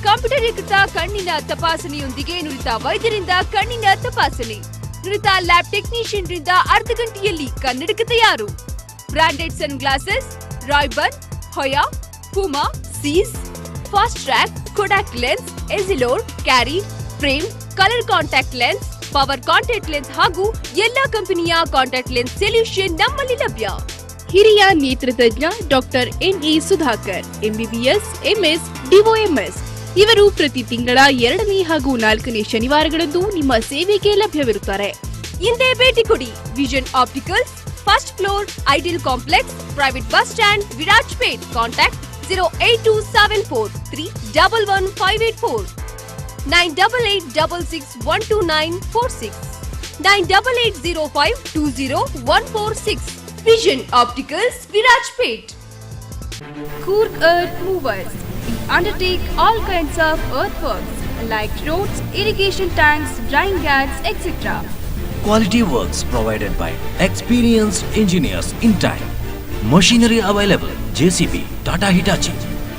ಕಂಪ್ಯೂಟರೀಕೃತ ಕಣ್ಣಿನ ತಪಾಸಣೆಯೊಂದಿಗೆ ನುರಿತ ವೈದ್ಯರಿಂದ ಕಣ್ಣಿನ ತಪಾಸಣೆ, ನುರಿತ ಲ್ಯಾಬ್ ಟೆಕ್ನಿಷಿಯನ್ ರಿಂದ ಅರ್ಧ ಗಂಟೆಯಲ್ಲಿ ಕನ್ನಡಕ ತಯಾರು, branded sun glasses, Rayban, Hoya, Puma, Zeiss, fast track, Kodak lens, Essilor, ಕ್ಯಾರಿ, frame, colour contact lens, power contact lens ಹಾಗೂ ಎಲ್ಲಾ ಕಂಪನಿಯ ಕಾಂಟ್ಯಾಕ್ಟ್ ಲೆನ್ಸ್ ಸೊಲ್ಯೂಷನ್ ನಮ್ಮಲ್ಲಿ ಲಭ್ಯ. ಹಿರಿಯ ನೇತ್ರತಜ್ಞ doctor N E Sudhakar, MBBS, MS, DOMS ಇವರು ಪ್ರತಿ ತಿಂಗಳ 2ನೇ ಹಾಗೂ 4ನೇ ಶನಿವಾರಗಳಂದು ನಿಮ್ಮ ಸೇವೆಗೆ ಲಭ್ಯವಿರುತ್ತಾರೆ. ಹಿಂದೆ ಭೇಟಿ ಕೊಡಿ. Vision opticals, first floor, ideal complex, private bus stand, Virajpet. Contact 08274311584 9886612946 9880520146. Vision Opticals, Virajpet. Coorg Earth Movers. We undertake all kinds of earthworks like roads, irrigation tanks, drying guards, etc. Quality works provided by experienced engineers in time. Machinery available: JCB, Tata Hitachi,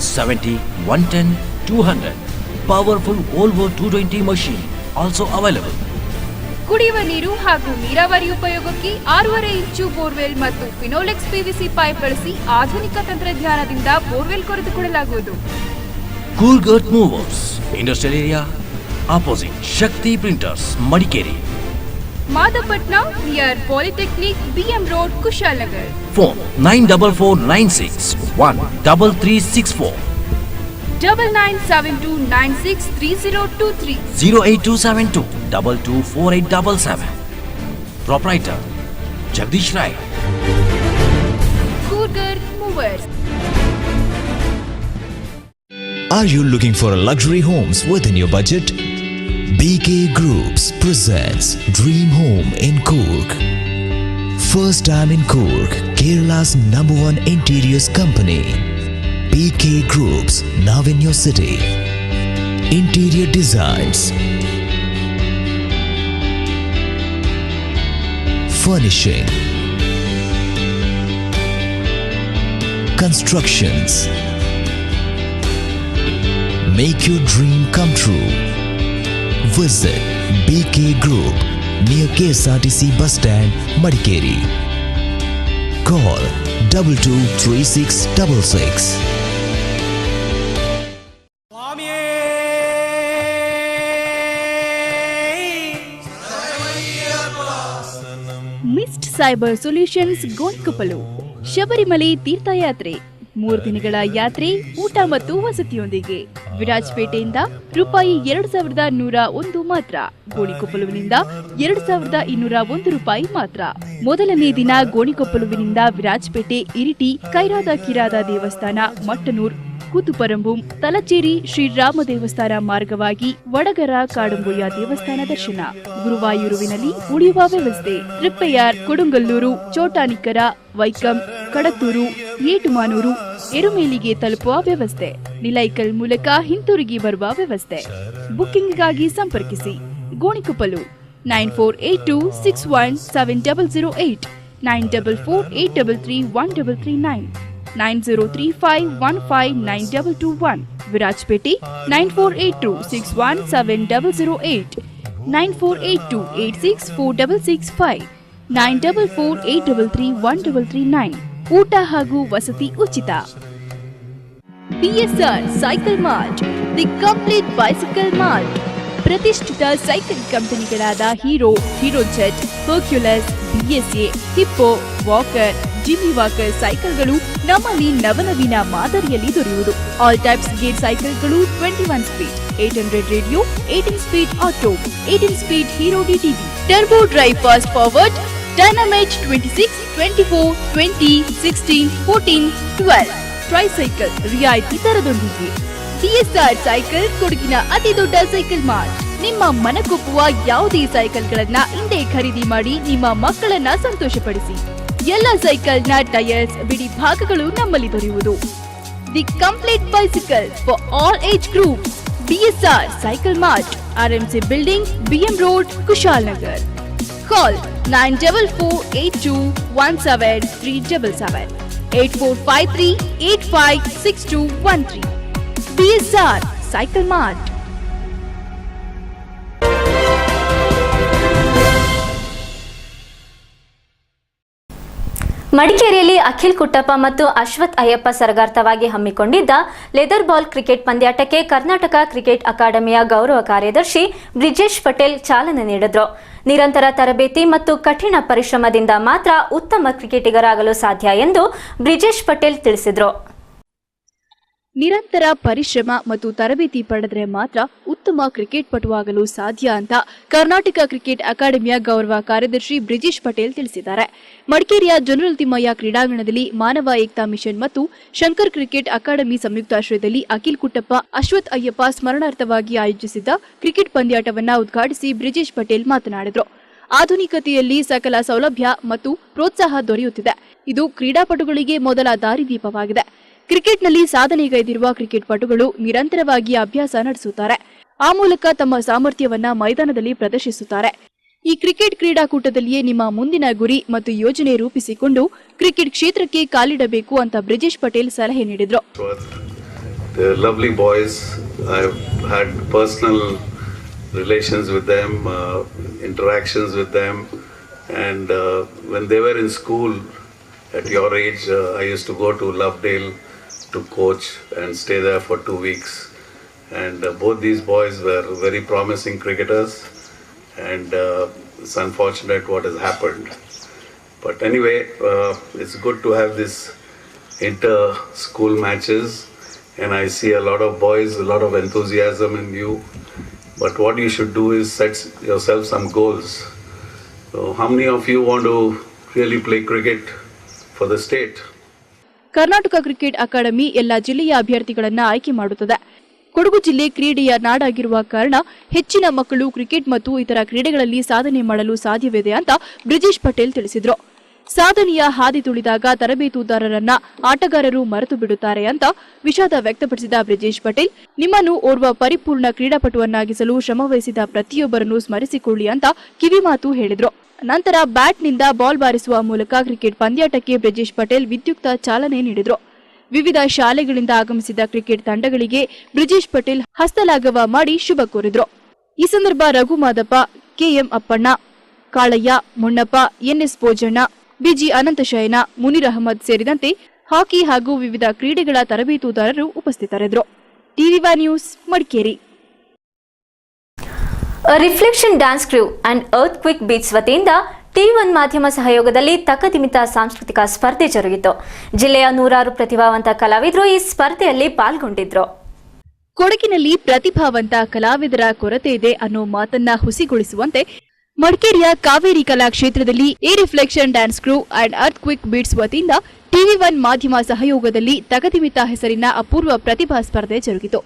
70, 110, 200. Powerful Volvo 220 machine also available. ಕುಡಿಯುವ ನೀರು ಹಾಗೂ ನೀರಾವರಿ ಉಪಯೋಗಕ್ಕೆ 6.5 ಇಂಚು borewell ಮತ್ತು Finolex PVC pipe ಬಳಸಿ ಆಧುನಿಕ ತಂತ್ರಜ್ಞಾನದಿಂದ borewell ಕೊರೆದುಕೊಳ್ಳಲಾಗುವುದು. Coorg Earth Movers, Industrial Area, opposite Shakti Printers, Madikeri. Madapatna near polytechnic, BM Road, Kushalnagar. Phone 9446133364. 9972963023. 08272224877. Proprietor Jagdish Rai. Coorg Earth Movers. Are you looking for a luxury homes within your budget? BK Groups presents Dream Home in Coorg. First time in Coorg, Kerala's #1 interiors company. BK Groups, now in your city. Interior designs, furnishing, constructions. Make your dream come true. Visit BK Group near KSRTC bus stand, Madikeri. Call 223666. Mist cyber solutions, Gonikoppalu. Sabarimala ತೀರ್ಥಯಾತ್ರೆ 3 ದಿನಗಳ ಯಾತ್ರೆ, ಊಟ ಮತ್ತು ವಸತಿಯೊಂದಿಗೆ. ವಿರಾಜಪೇಟೆಯಿಂದ ರೂಪಾಯಿ 2101 ಮಾತ್ರ. ಗೋಣಿಕೊಪ್ಪಲುವಿನಿಂದ 2201 ರೂಪಾಯಿ ಮಾತ್ರ. ಮೊದಲನೇ ದಿನ ಗೋಣಿಕೊಪ್ಪಲುವಿನಿಂದ ವಿರಾಜಪೇಟೆ, ಇರಿಟಿ, ಕೈರಾದ ಕಿರಾದ ದೇವಸ್ಥಾನ, ಮಟ್ಟನೂರ್, ಕೂತುಪರಂಬುಂ, ತಲಚೇರಿ ಶ್ರೀರಾಮ ದೇವಸ್ಥಾನ ಮಾರ್ಗವಾಗಿ ವಡಗರ ಕಾಡುಂಬೊಯ್ಯ ದೇವಸ್ಥಾನ ದರ್ಶನ. ಗುರುವಾಯೂರುವಿನಲ್ಲಿ ಉಳಿಯುವ ವ್ಯವಸ್ಥೆ. ತ್ರಿಪ್ಪೆಯಾರ್, ಕೊಡುಂಗಲ್ಲೂರು, ಚೋಟಾನಿಕ್ಕರ, ವೈಕಂ, ಕಡತೂರು, ಏಟುಮಾನೂರು, ಎರುಮೇಲಿಗೆ ತಲುಪುವ ವ್ಯವಸ್ಥೆ. ನಿಲೈಕಲ್ ಮೂಲಕ ಹಿಂತಿರುಗಿ ಬರುವ ವ್ಯವಸ್ಥೆ. ಬುಕ್ಕಿಂಗ್ಗಾಗಿ ಸಂಪರ್ಕಿಸಿ. ಗೋಣಿಕೊಪ್ಪಲು 9482617008 9448331339 9035159221. ವಿರಾಜಪೇಟೆ 9482617008 9482864665 9448331339. ಊಟ ಹಾಗೂ ವಸತಿ ಉಚಿತ. BSR Cycle Mart, the complete bicycle mart. ಪ್ರತಿಷ್ಠಿತ ಸೈಕಲ್ ಕಂಪನಿಗಳಾದ Hero, Hero Jet, Hercules, BSA, Hippo, walker, Jimmy walker ಸೈಕಲ್ಗಳು ನಮ್ಮಲ್ಲಿ ನವನವೀನ ಮಾದರಿಯಲ್ಲಿ ದೊರೆಯುವುದು. ಆಲ್ ಟೈಪ್ಸ್ ಗೇರ್ ಸೈಕಲ್ಗಳು 21 speed, 800 radio, 18 speed auto, 18 speed hero DTV, turbo drive fast forward, dynamite 26, 24, 20, 16, 14, 12 tricycle ರಿಯಾಯಿತಿ ದರದೊಂದಿಗೆ. DSR cycle ಕೊಡಗಿನ ಅತಿ ದೊಡ್ಡ ಸೈಕಲ್ ಮಾರ್ಟ್. ನಿಮ್ಮ ಮನಕೊಪ್ಪುವ ಯಾವುದೇ ಸೈಕಲ್ಗಳನ್ನ ಇಂದೇ ಖರೀದಿ ಮಾಡಿ ನಿಮ್ಮ ಮಕ್ಕಳನ್ನ ಸಂತೋಷಪಡಿಸಿ. ಎಲ್ಲ ಸೈಕಲ್ನ ಟೈರ್ಸ್, ಬಿಡಿ ಭಾಗಗಳು ನಮ್ಮಲ್ಲಿ ದೊರೆಯುವುದು. The complete bicycle for all age group. DSR cycle mart, RMC building, BM road, Kushalnagar. Call 9482173777, 8453856213. DSR cycle mart. ಮಡಿಕೇರಿಯಲ್ಲಿ ಅಖಿಲ್ ಕುಟ್ಟಪ್ಪ ಮತ್ತು ಅಶ್ವಥ್ ಅಯ್ಯಪ್ಪ ಸರಗಾರ್ಥವಾಗಿ ಹಮ್ಮಿಕೊಂಡಿದ್ದ ಲೆದರ್ ಬಾಲ್ ಕ್ರಿಕೆಟ್ ಪಂದ್ಯಾಟಕ್ಕೆ ಕರ್ನಾಟಕ ಕ್ರಿಕೆಟ್ ಅಕಾಡೆಮಿಯ ಗೌರವ ಕಾರ್ಯದರ್ಶಿ ಬ್ರಿಜೇಶ್ ಪಟೇಲ್ ಚಾಲನೆ ನೀಡಿದರು. ನಿರಂತರ ತರಬೇತಿ ಮತ್ತು ಕಠಿಣ ಪರಿಶ್ರಮದಿಂದ ಮಾತ್ರ ಉತ್ತಮ ಕ್ರಿಕೆಟಿಗರಾಗಲು ಸಾಧ್ಯ ಎಂದು ಬ್ರಿಜೇಶ್ ಪಟೇಲ್ ತಿಳಿಸಿದರು. ನಿರಂತರ ಪರಿಶ್ರಮ ಮತ್ತು ತರಬೇತಿ ಪಡೆದರೆ ಮಾತ್ರ ಉತ್ತಮ ಕ್ರಿಕೆಟ್ ಪಟುವಾಗಲು ಸಾಧ್ಯ ಅಂತ ಕರ್ನಾಟಕ ಕ್ರಿಕೆಟ್ ಅಕಾಡೆಮಿಯ ಗೌರವ ಕಾರ್ಯದರ್ಶಿ ಬ್ರಿಜೇಶ್ ಪಟೇಲ್ ತಿಳಿಸಿದ್ದಾರೆ. ಮಡಿಕೇರಿಯ ಜನರಲ್ ತಿಮ್ಮಯ್ಯ ಕ್ರೀಡಾಂಗಣದಲ್ಲಿ ಮಾನವ ಏಕ್ತಾ ಮಿಷನ್ ಮತ್ತು ಶಂಕರ್ ಕ್ರಿಕೆಟ್ ಅಕಾಡೆಮಿ ಸಂಯುಕ್ತಾಶ್ರಯದಲ್ಲಿ ಅಖಿಲ್ ಕುಟ್ಟಪ್ಪ, ಅಶ್ವಥ್ ಅಯ್ಯಪ್ಪ ಸ್ಮರಣಾರ್ಥವಾಗಿ ಆಯೋಜಿಸಿದ್ದ ಕ್ರಿಕೆಟ್ ಪಂದ್ಯಾಟವನ್ನು ಉದ್ಘಾಟಿಸಿ ಬ್ರಿಜೇಶ್ ಪಟೇಲ್ ಮಾತನಾಡಿದರು. ಆಧುನಿಕತೆಯಲ್ಲಿ ಸಕಲ ಸೌಲಭ್ಯ ಮತ್ತು ಪ್ರೋತ್ಸಾಹ ದೊರೆಯುತ್ತಿದೆ. ಇದು ಕ್ರೀಡಾಪಟುಗಳಿಗೆ ಮೊದಲ ದಾರಿದೀಪವಾಗಿದೆ. ಕ್ರಿಕೆಟ್ನಲ್ಲಿ ಸಾಧನೆಗೈದಿರುವ ಕ್ರಿಕೆಟ್ ಪಟುಗಳು ನಿರಂತರವಾಗಿ ಅಭ್ಯಾಸ ನಡೆಸುತ್ತಾರೆ. ಆ ಮೂಲಕ ತಮ್ಮ ಸಾಮರ್ಥ್ಯವನ್ನ ಮೈದಾನದಲ್ಲಿ ಪ್ರದರ್ಶಿಸುತ್ತಾರೆ. ಈ ಕ್ರಿಕೆಟ್ ಕ್ರೀಡಾಕೂಟದಲ್ಲಿಯೇ ನಿಮ್ಮ ಮುಂದಿನ ಗುರಿ ಮತ್ತು ಯೋಜನೆ ರೂಪಿಸಿಕೊಂಡು ಕ್ರಿಕೆಟ್ ಕ್ಷೇತ್ರಕ್ಕೆ ಕಾಲಿಡಬೇಕು ಅಂತ ಬ್ರಿಜೇಶ್ ಪಟೇಲ್ ಸಲಹೆ ನೀಡಿದರು. Lovely boys, I've had personal relations with them, interactions with them, and when they were in school at your age, I used to go to Lovedale to coach and stay there for 2 weeks, and both these boys were very promising cricketers, and it's unfortunate what has happened, but anyway, it's good to have this inter-school matches, and I see a lot of boys, a lot of enthusiasm in you, but what you should do is set yourself some goals. So how many of you want to really play cricket for the state? Karnataka cricket academy ಎಲ್ಲ ಜಿಲ್ಲೆಯ ಅಭ್ಯರ್ಥಿಗಳನ್ನ ಆಯ್ಕೆ ಮಾಡುತ್ತದೆ. ಕೊಡಗು ಜಿಲ್ಲೆ ಕ್ರೀಡೆಯ ನಾಡಾಗಿರುವ ಕಾರಣ ಹೆಚ್ಚಿನ ಮಕ್ಕಳು cricket ಮತ್ತು ಇತರ ಕ್ರೀಡೆಗಳಲ್ಲಿ ಸಾಧನೆ ಮಾಡಲು ಸಾಧ್ಯವಿದೆ ಅಂತ ಬ್ರಿಜೇಶ್ ಪಟೇಲ್ ತಿಳಿಸಿದರು. ಸಾಧನೆಯ ಹಾದಿ ತುಳಿದಾಗ ತರಬೇತುದಾರರನ್ನ ಆಟಗಾರರು ಮರೆತು ಬಿಡುತ್ತಾರೆ ಅಂತ ವಿಷಾದ ವ್ಯಕ್ತಪಡಿಸಿದ ಬ್ರಿಜೇಶ್ ಪಟೇಲ್, ನಿಮ್ಮನ್ನು ಓರ್ವ ಪರಿಪೂರ್ಣ ಕ್ರೀಡಾಪಟುವನ್ನಾಗಿಸಲು ಶ್ರಮವಹಿಸಿದ ಪ್ರತಿಯೊಬ್ಬರನ್ನು ಸ್ಮರಿಸಿಕೊಳ್ಳಿ ಅಂತ ಕಿವಿಮಾತು ಹೇಳಿದರು. ನಂತರ ಬ್ಯಾಟ್ನಿಂದ ಬಾಲ್ ಬಾರಿಸುವ ಮೂಲಕ ಕ್ರಿಕೆಟ್ ಪಂದ್ಯಾಟಕ್ಕೆ ಬ್ರಿಜೇಶ್ ಪಟೇಲ್ ವಿದ್ಯುಕ್ತ ಚಾಲನೆ ನೀಡಿದರು. ವಿವಿಧ ಶಾಲೆಗಳಿಂದ ಆಗಮಿಸಿದ ಕ್ರಿಕೆಟ್ ತಂಡಗಳಿಗೆ ಬ್ರಿಜೇಶ್ ಪಟೇಲ್ ಹಸ್ತಲಾಘವ ಮಾಡಿ ಶುಭ ಕೋರಿದರು. ಈ ಸಂದರ್ಭ Raghu Madappa, KM Appanna, Kalayya, ಮುಣ್ಣಪ್ಪ, NS Bhojanna, BG Ananthashayana, Munir Ahmed ಸೇರಿದಂತೆ ಹಾಕಿ ಹಾಗೂ ವಿವಿಧ ಕ್ರೀಡೆಗಳ ತರಬೇತುದಾರರು ಉಪಸ್ಥಿತರಿದ್ದರು. TV1 news Madikeri. Reflection dance crew and earth quick beats ವತಿಯಿಂದ TV1 ಮಾಧ್ಯಮ ಸಹಯೋಗದಲ್ಲಿ ತಕ್ಕದಿಮಿತ ಸಾಂಸ್ಕೃತಿಕ ಸ್ಪರ್ಧೆ ಜರುಗಿತು. ಜಿಲ್ಲೆಯ 100 ಪ್ರತಿಭಾವಂತ ಕಲಾವಿದರು ಈ ಸ್ಪರ್ಧೆಯಲ್ಲಿ ಪಾಲ್ಗೊಂಡಿದ್ರು. ಕೊಡಗಿನಲ್ಲಿ ಪ್ರತಿಭಾವಂತ ಕಲಾವಿದರ ಕೊರತೆ ಇದೆ ಅನ್ನೋ ಮಾತನ್ನ ಹುಸಿಗೊಳಿಸುವಂತೆ ಮಡಿಕೇರಿಯ ಕಾವೇರಿ ಕಲಾ ಕ್ಷೇತ್ರದಲ್ಲಿ ಈ reflection dance crew and earth quick beats ವತಿಯಿಂದ TV1 ಮಾಧ್ಯಮ ಸಹಯೋಗದಲ್ಲಿ ತಗದಿಮಿತ ಹೆಸರಿನ ಅಪೂರ್ವ ಪ್ರತಿಭಾ ಸ್ಪರ್ಧೆ ಜರುಗಿತು.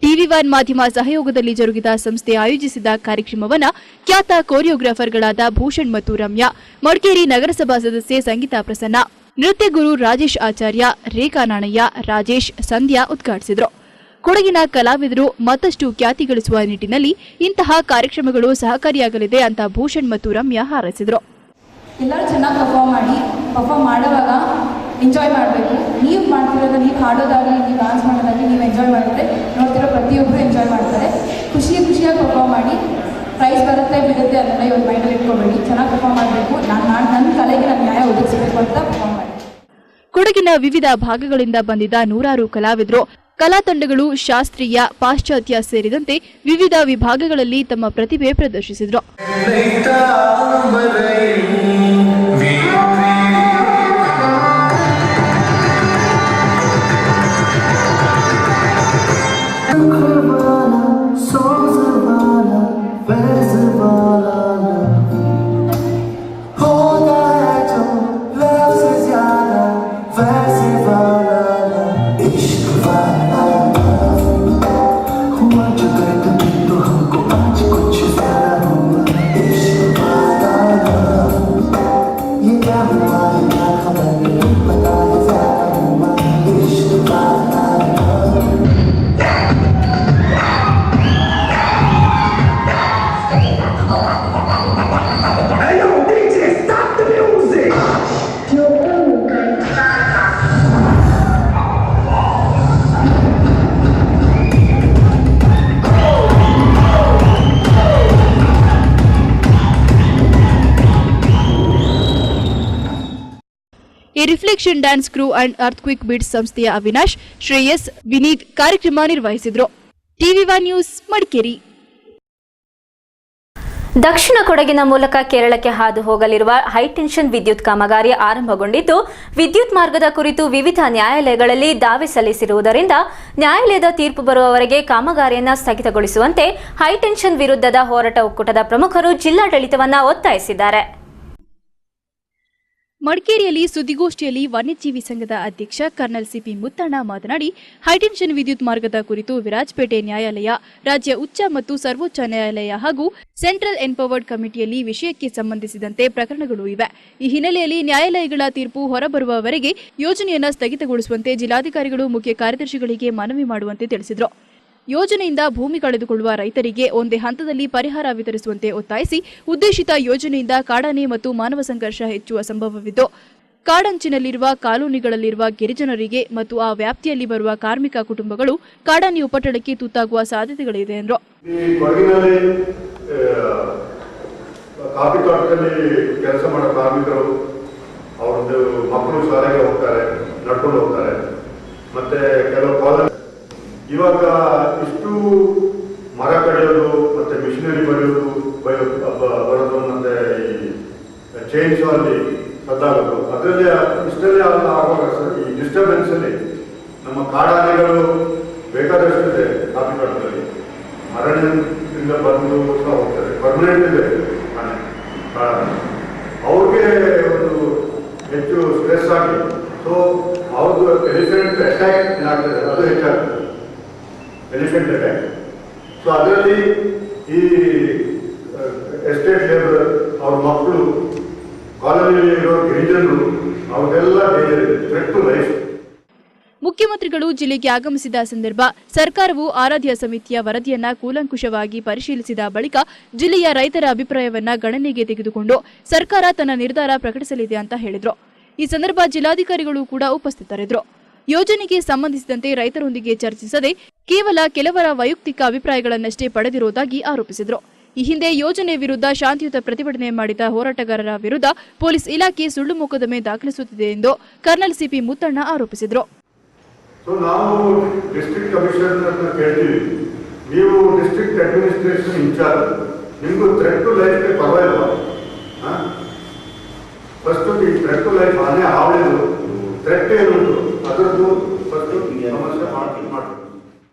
TV1 ಮಾಧ್ಯಮ ಸಹಯೋಗದಲ್ಲಿ ಜರುಗಿದ ಸಂಸ್ಥೆ ಆಯೋಜಿಸಿದ ಕಾರ್ಯಕ್ರಮವನ್ನು ಖ್ಯಾತ ಕೋರಿಯೋಗ್ರಾಫರ್ಗಳಾದ ಭೂಷಣ್ ಮತ್ತು ರಮ್ಯಾ, ಮಡಿಕೇರಿ ನಗರಸಭಾ ಸದಸ್ಯೆ ಸಂಗೀತಾ ಪ್ರಸನ್ನ, ನೃತ್ಯ ಗುರು ರಾಜೇಶ್ ಆಚಾರ್ಯ, ರೇಖಾ ನಾಣಯ್ಯ, ರಾಜೇಶ್, ಸಂಧ್ಯಾ ಉದ್ಘಾಟಿಸಿದರು. ಕೊಡಗಿನ ಕಲಾವಿದರು ಮತ್ತಷ್ಟು ಖ್ಯಾತಿ ಗಳಿಸುವ ನಿಟ್ಟಿನಲ್ಲಿ ಇಂತಹ ಕಾರ್ಯಕ್ರಮಗಳು ಸಹಕಾರಿಯಾಗಲಿದೆ ಅಂತ ಭೂಷಣ್ ಮತ್ತು ರಮ್ಯಾ ಹಾರೈಸಿದರು. ಎಲ್ಲರೂ ಚೆನ್ನಾಗಿ ಪರ್ಫಾರ್ಮ್ ಮಾಡುವಾಗ ಎಂಜಾಯ್ ಮಾಡಬೇಕು. ನೀವು ಮಾಡ್ತಿರೋದು, ನೀವು ಹಾಡೋದಾಗಲಿ, ನೀವು ಡಾನ್ಸ್ ಮಾಡೋದಾಗಲಿ, ನೀವು ಎಂಜಾಯ್ ಮಾಡಿದ್ರೆ ನೋಡ್ತಿರೋ ಪ್ರತಿಯೊಬ್ಬರು ಎಂಜಾಯ್ ಮಾಡ್ತಾರೆ. ಖುಷಿಯಾಗಿ ಪರ್ಫಾರ್ಮ್ ಮಾಡಿ. ಪ್ರೈಸ್ ಬರುತ್ತೆ ಬಿಡುತ್ತೆ ಅದನ್ನೆಲ್ಲ ಇವತ್ತು ಮೈಂಡಲ್ಲಿ ಇಟ್ಕೊಬೇಡಿ. ಚೆನ್ನಾಗಿ ಪರ್ಫಾರ್ಮ್ ಮಾಡಬೇಕು. ನನ್ನ ಕಲೆಗೆ ನಾನು ನ್ಯಾಯ ಒದಗಿಸಬೇಕು ಅಂತ ಪರ್ಫಾರ್ಮ್ ಮಾಡಿ. ಕೊಡಗಿನ ವಿವಿಧ ಭಾಗಗಳಿಂದ ಬಂದಿದ್ದ 100 ಕಲಾವಿದರು ಕಲಾ ತಂಡಗಳು ಶಾಸ್ತ್ರೀಯ, ಪಾಶ್ಚಾತ್ಯ ಸೇರಿದಂತೆ ವಿವಿಧ ವಿಭಾಗಗಳಲ್ಲಿ ತಮ್ಮ ಪ್ರತಿಭೆ ಪ್ರದರ್ಶಿಸಿದರು. ಈ reflection dance crew and earth quick beats ಸಂಸ್ಥೆಯ ಅವಿನಾಶ್, ಶ್ರೇಯಸ್, ವಿನೀತ್ ಕಾರ್ಯಕ್ರಮ ನಿರ್ವಹಿಸಿದರು. TV one news Madikeri. ದಕ್ಷಿಣ ಕೊಡಗಿನ ಮೂಲಕ ಕೇರಳಕ್ಕೆ ಹಾದು ಹೋಗಲಿರುವ ಹೈಟೆನ್ಷನ್ ವಿದ್ಯುತ್ ಕಾಮಗಾರಿ ಆರಂಭಗೊಂಡಿದ್ದು, ವಿದ್ಯುತ್ ಮಾರ್ಗದ ಕುರಿತು ವಿವಿಧ ನ್ಯಾಯಾಲಯಗಳಲ್ಲಿ ದಾವೆ ಸಲ್ಲಿಸಿರುವುದರಿಂದ ನ್ಯಾಯಾಲಯದ ತೀರ್ಪು ಬರುವವರೆಗೆ ಕಾಮಗಾರಿಯನ್ನು ಸ್ಥಗಿತಗೊಳಿಸುವಂತೆ ಹೈಟೆನ್ಷನ್ ವಿರುದ್ಧದ ಹೋರಾಟ ಒಕ್ಕೂಟದ ಪ್ರಮುಖರು ಜಿಲ್ಲಾಡಳಿತವನ್ನು ಒತ್ತಾಯಿಸಿದ್ದಾರೆ. ಮಡಿಕೇರಿಯಲ್ಲಿ ಸುದ್ದಿಗೋಷ್ಠಿಯಲ್ಲಿ ವನ್ಯಜೀವಿ ಸಂಘದ ಅಧ್ಯಕ್ಷ ಕರ್ನಲ್ ಸಿಪಿ ಮುತ್ತಣ್ಣ ಮಾತನಾಡಿ, ಹೈಟೆನ್ಷನ್ ವಿದ್ಯುತ್ ಮಾರ್ಗದ ಕುರಿತು ವಿರಾಜಪೇಟೆ ನ್ಯಾಯಾಲಯ, ರಾಜ್ಯ ಉಚ್ಚ ಮತ್ತು ಸರ್ವೋಚ್ಚ ನ್ಯಾಯಾಲಯ ಹಾಗೂ ಸೆಂಟ್ರಲ್ ಎನ್ಪವರ್ಡ್ ಕಮಿಟಿಯಲ್ಲಿ ವಿಷಯಕ್ಕೆ ಸಂಬಂಧಿಸಿದಂತೆ ಪ್ರಕರಣಗಳು ಇವೆ. ಈ ಹಿನ್ನೆಲೆಯಲ್ಲಿ ನ್ಯಾಯಾಲಯಗಳ ತೀರ್ಪು ಹೊರಬರುವವರೆಗೆ ಯೋಜನೆಯನ್ನು ಸ್ಥಗಿತಗೊಳಿಸುವಂತೆ ಜಿಲ್ಲಾಧಿಕಾರಿಗಳು ಮುಖ್ಯ ಕಾರ್ಯದರ್ಶಿಗಳಿಗೆ ಮನವಿ ಮಾಡುವಂತೆ ತಿಳಿಸಿದರು. ಯೋಜನೆಯಿಂದ ಭೂಮಿ ಕಳೆದುಕೊಳ್ಳುವ ರೈತರಿಗೆ ಒಂದೇ ಹಂತದಲ್ಲಿ ಪರಿಹಾರ ವಿತರಿಸುವಂತೆ ಒತ್ತಾಯಿಸಿ, ಉದ್ದೇಶಿತ ಯೋಜನೆಯಿಂದ ಕಾಡಾನೆ ಮತ್ತು ಮಾನವ ಸಂಘರ್ಷ ಹೆಚ್ಚುವ ಸಂಭವವಿದ್ದು, ಕಾಡಂಚಿನಲ್ಲಿರುವ ಕಾಲೋನಿಗಳಲ್ಲಿರುವ ಗಿರಿಜನರಿಗೆ ಮತ್ತು ಆ ವ್ಯಾಪ್ತಿಯಲ್ಲಿ ಬರುವ ಕಾರ್ಮಿಕ ಕುಟುಂಬಗಳು ಕಾಡಾನೆ ಉಪಟಳಕ್ಕೆ ತುತ್ತಾಗುವ ಸಾಧ್ಯತೆಗಳಿದೆ ಎಂದರು. ಕಾಫಿ ತೋಟದಲ್ಲಿ ಕೆಲಸ ಮಾಡೋ ಕಾರ್ಮಿಕರು ಅವ್ರದ್ದು ಮಕ್ಕಳು ಶಾಲೆಗೆ ಹೋಗ್ತಾರೆ, ನಡ್ಕೊಂಡು ಹೋಗ್ತಾರೆ. ಮತ್ತೆ ಕೆಲವು ಕಾಲ ಇವಾಗ ಇಷ್ಟು ಮರ ಕಡಿಯೋದು ಮತ್ತೆ ಮಿಷಿನರಿ ಬರೋದು ಮತ್ತೆ ಈ ಚೈನ್ ಶೋ ಅಲ್ಲಿ ಸದ್ದಾಗೋದು, ಅದರಲ್ಲಿ ಇಷ್ಟಲ್ಲೇ ಆಗುವಾಗ ಸರ್ ಈ ಡಿಸ್ಟರ್ಬೆನ್ಸ್ ಅಲ್ಲಿ ನಮ್ಮ ಕಾಡಾನೆಗಳು ಬೇಕಾದಷ್ಟು ಇದೆ. ಕಾಫಿ ತೋಟದಲ್ಲಿ ಅರಣ್ಯದಿಂದ ಬಂದು ಹೋಗ್ತಾರೆ, ಪರ್ಮನೆಂಟ್ ಇದೆ ಆನೆ ಕಾಡಾನೆ. ಅವ್ರಿಗೆ ಒಂದು ಹೆಚ್ಚು ಸ್ಟ್ರೆಸ್ ಆಗಿ ಸೊ ಅವ್ರದ್ದು ಎಲಿಫೆಂಟ್ ಅಟ್ಯಾಕ್ ಏನಾಗ್ತದೆ ಅದು ಹೆಚ್ಚಾಗ್ತದೆ, ಎಲಿಫೆಂಟ್ ಅಟ್ಯಾಕ್. ಸೊ ಅದರಲ್ಲಿ ಈ ಎಸ್ಟೇಟ್ ಲೇಬರ್, ಅವ್ರ ಮಕ್ಕಳು, ಕಾಲೋನಿಯಲ್ಲಿ ಇರೋ ಗಿರಿಜನರು, ಅವ್ರಿಗೆಲ್ಲ ಥ್ರೆಟ್ ಟು ಲೈಫ್. ಮುಖ್ಯಮಂತ್ರಿಗಳು ಜಿಲ್ಲೆಗೆ ಆಗಮಿಸಿದ ಸಂದರ್ಭ ಸರ್ಕಾರವು ಆರಾಧ್ಯ ಸಮಿತಿಯ ವರದಿಯನ್ನ ಕೂಲಂಕುಷವಾಗಿ ಪರಿಶೀಲಿಸಿದ ಬಳಿಕ ಜಿಲ್ಲೆಯ ರೈತರ ಅಭಿಪ್ರಾಯವನ್ನ ಗಣನೆಗೆ ತೆಗೆದುಕೊಂಡು ಸರ್ಕಾರ ತನ್ನ ನಿರ್ಧಾರ ಪ್ರಕಟಿಸಲಿದೆ ಅಂತ ಹೇಳಿದ್ರು. ಈ ಸಂದರ್ಭ ಜಿಲ್ಲಾಧಿಕಾರಿಗಳು ಕೂಡ ಉಪಸ್ಥಿತರಿದ್ದರು. ಯೋಜನೆಗೆ ಸಂಬಂಧಿಸಿದಂತೆ ರೈತರೊಂದಿಗೆ ಚರ್ಚಿಸದೆ ಕೇವಲ ಕೆಲವರ ವೈಯಕ್ತಿಕ ಅಭಿಪ್ರಾಯಗಳನ್ನಷ್ಟೇ ಪಡೆದಿರುವುದಾಗಿ ಆರೋಪಿಸಿದರು. ಈ ಹಿಂದೆ ಯೋಜನೆ ವಿರುದ್ಧ ಶಾಂತಿಯುತ ಪ್ರತಿಭಟನೆ ಮಾಡಿದ ಹೋರಾಟಗಾರರ ವಿರುದ್ಧ ಪೊಲೀಸ್ ಇಲಾಖೆ ಸುಳ್ಳು ಮೊಕದ್ದಮೆ ದಾಖಲಿಸುತ್ತಿದೆ ಎಂದು ಕರ್ನಲ್ ಸಿಪಿ ಮುತ್ತಣ್ಣ ಆರೋಪಿಸಿದರು. ನಾವು ಡಿಸ್ಟ್ರಿಕ್ಟ್ ಕಮಿಷನರ್ ಕೇಳ್ತೀವಿ, ನೀವು ಡಿಸ್ಟ್ರಿಕ್ಟ್ ಅಡ್ಮಿನಿಸ್ಟ್ರೇಷನ್ ಇನ್ಚಾರ್ಜ್, ನಿಮಗೂ ಥ್ರೆಟ್ ಟು ಲೈಫ್ಗೆ ಪರವಾಗಿಲ್ಲ. ಫಸ್ಟ್ ಈ ಥ್ರೆಟ್ ಟು ಲೈಫ್ ಆನೆ ಹಾವಳಿದು ಥ್ರೆಟ್ ಏನುಂಟು ಅದರದ್ದು ಫಸ್ಟ್ ಸಮಸ್ಯೆ ಮಾಡಬೇಕು.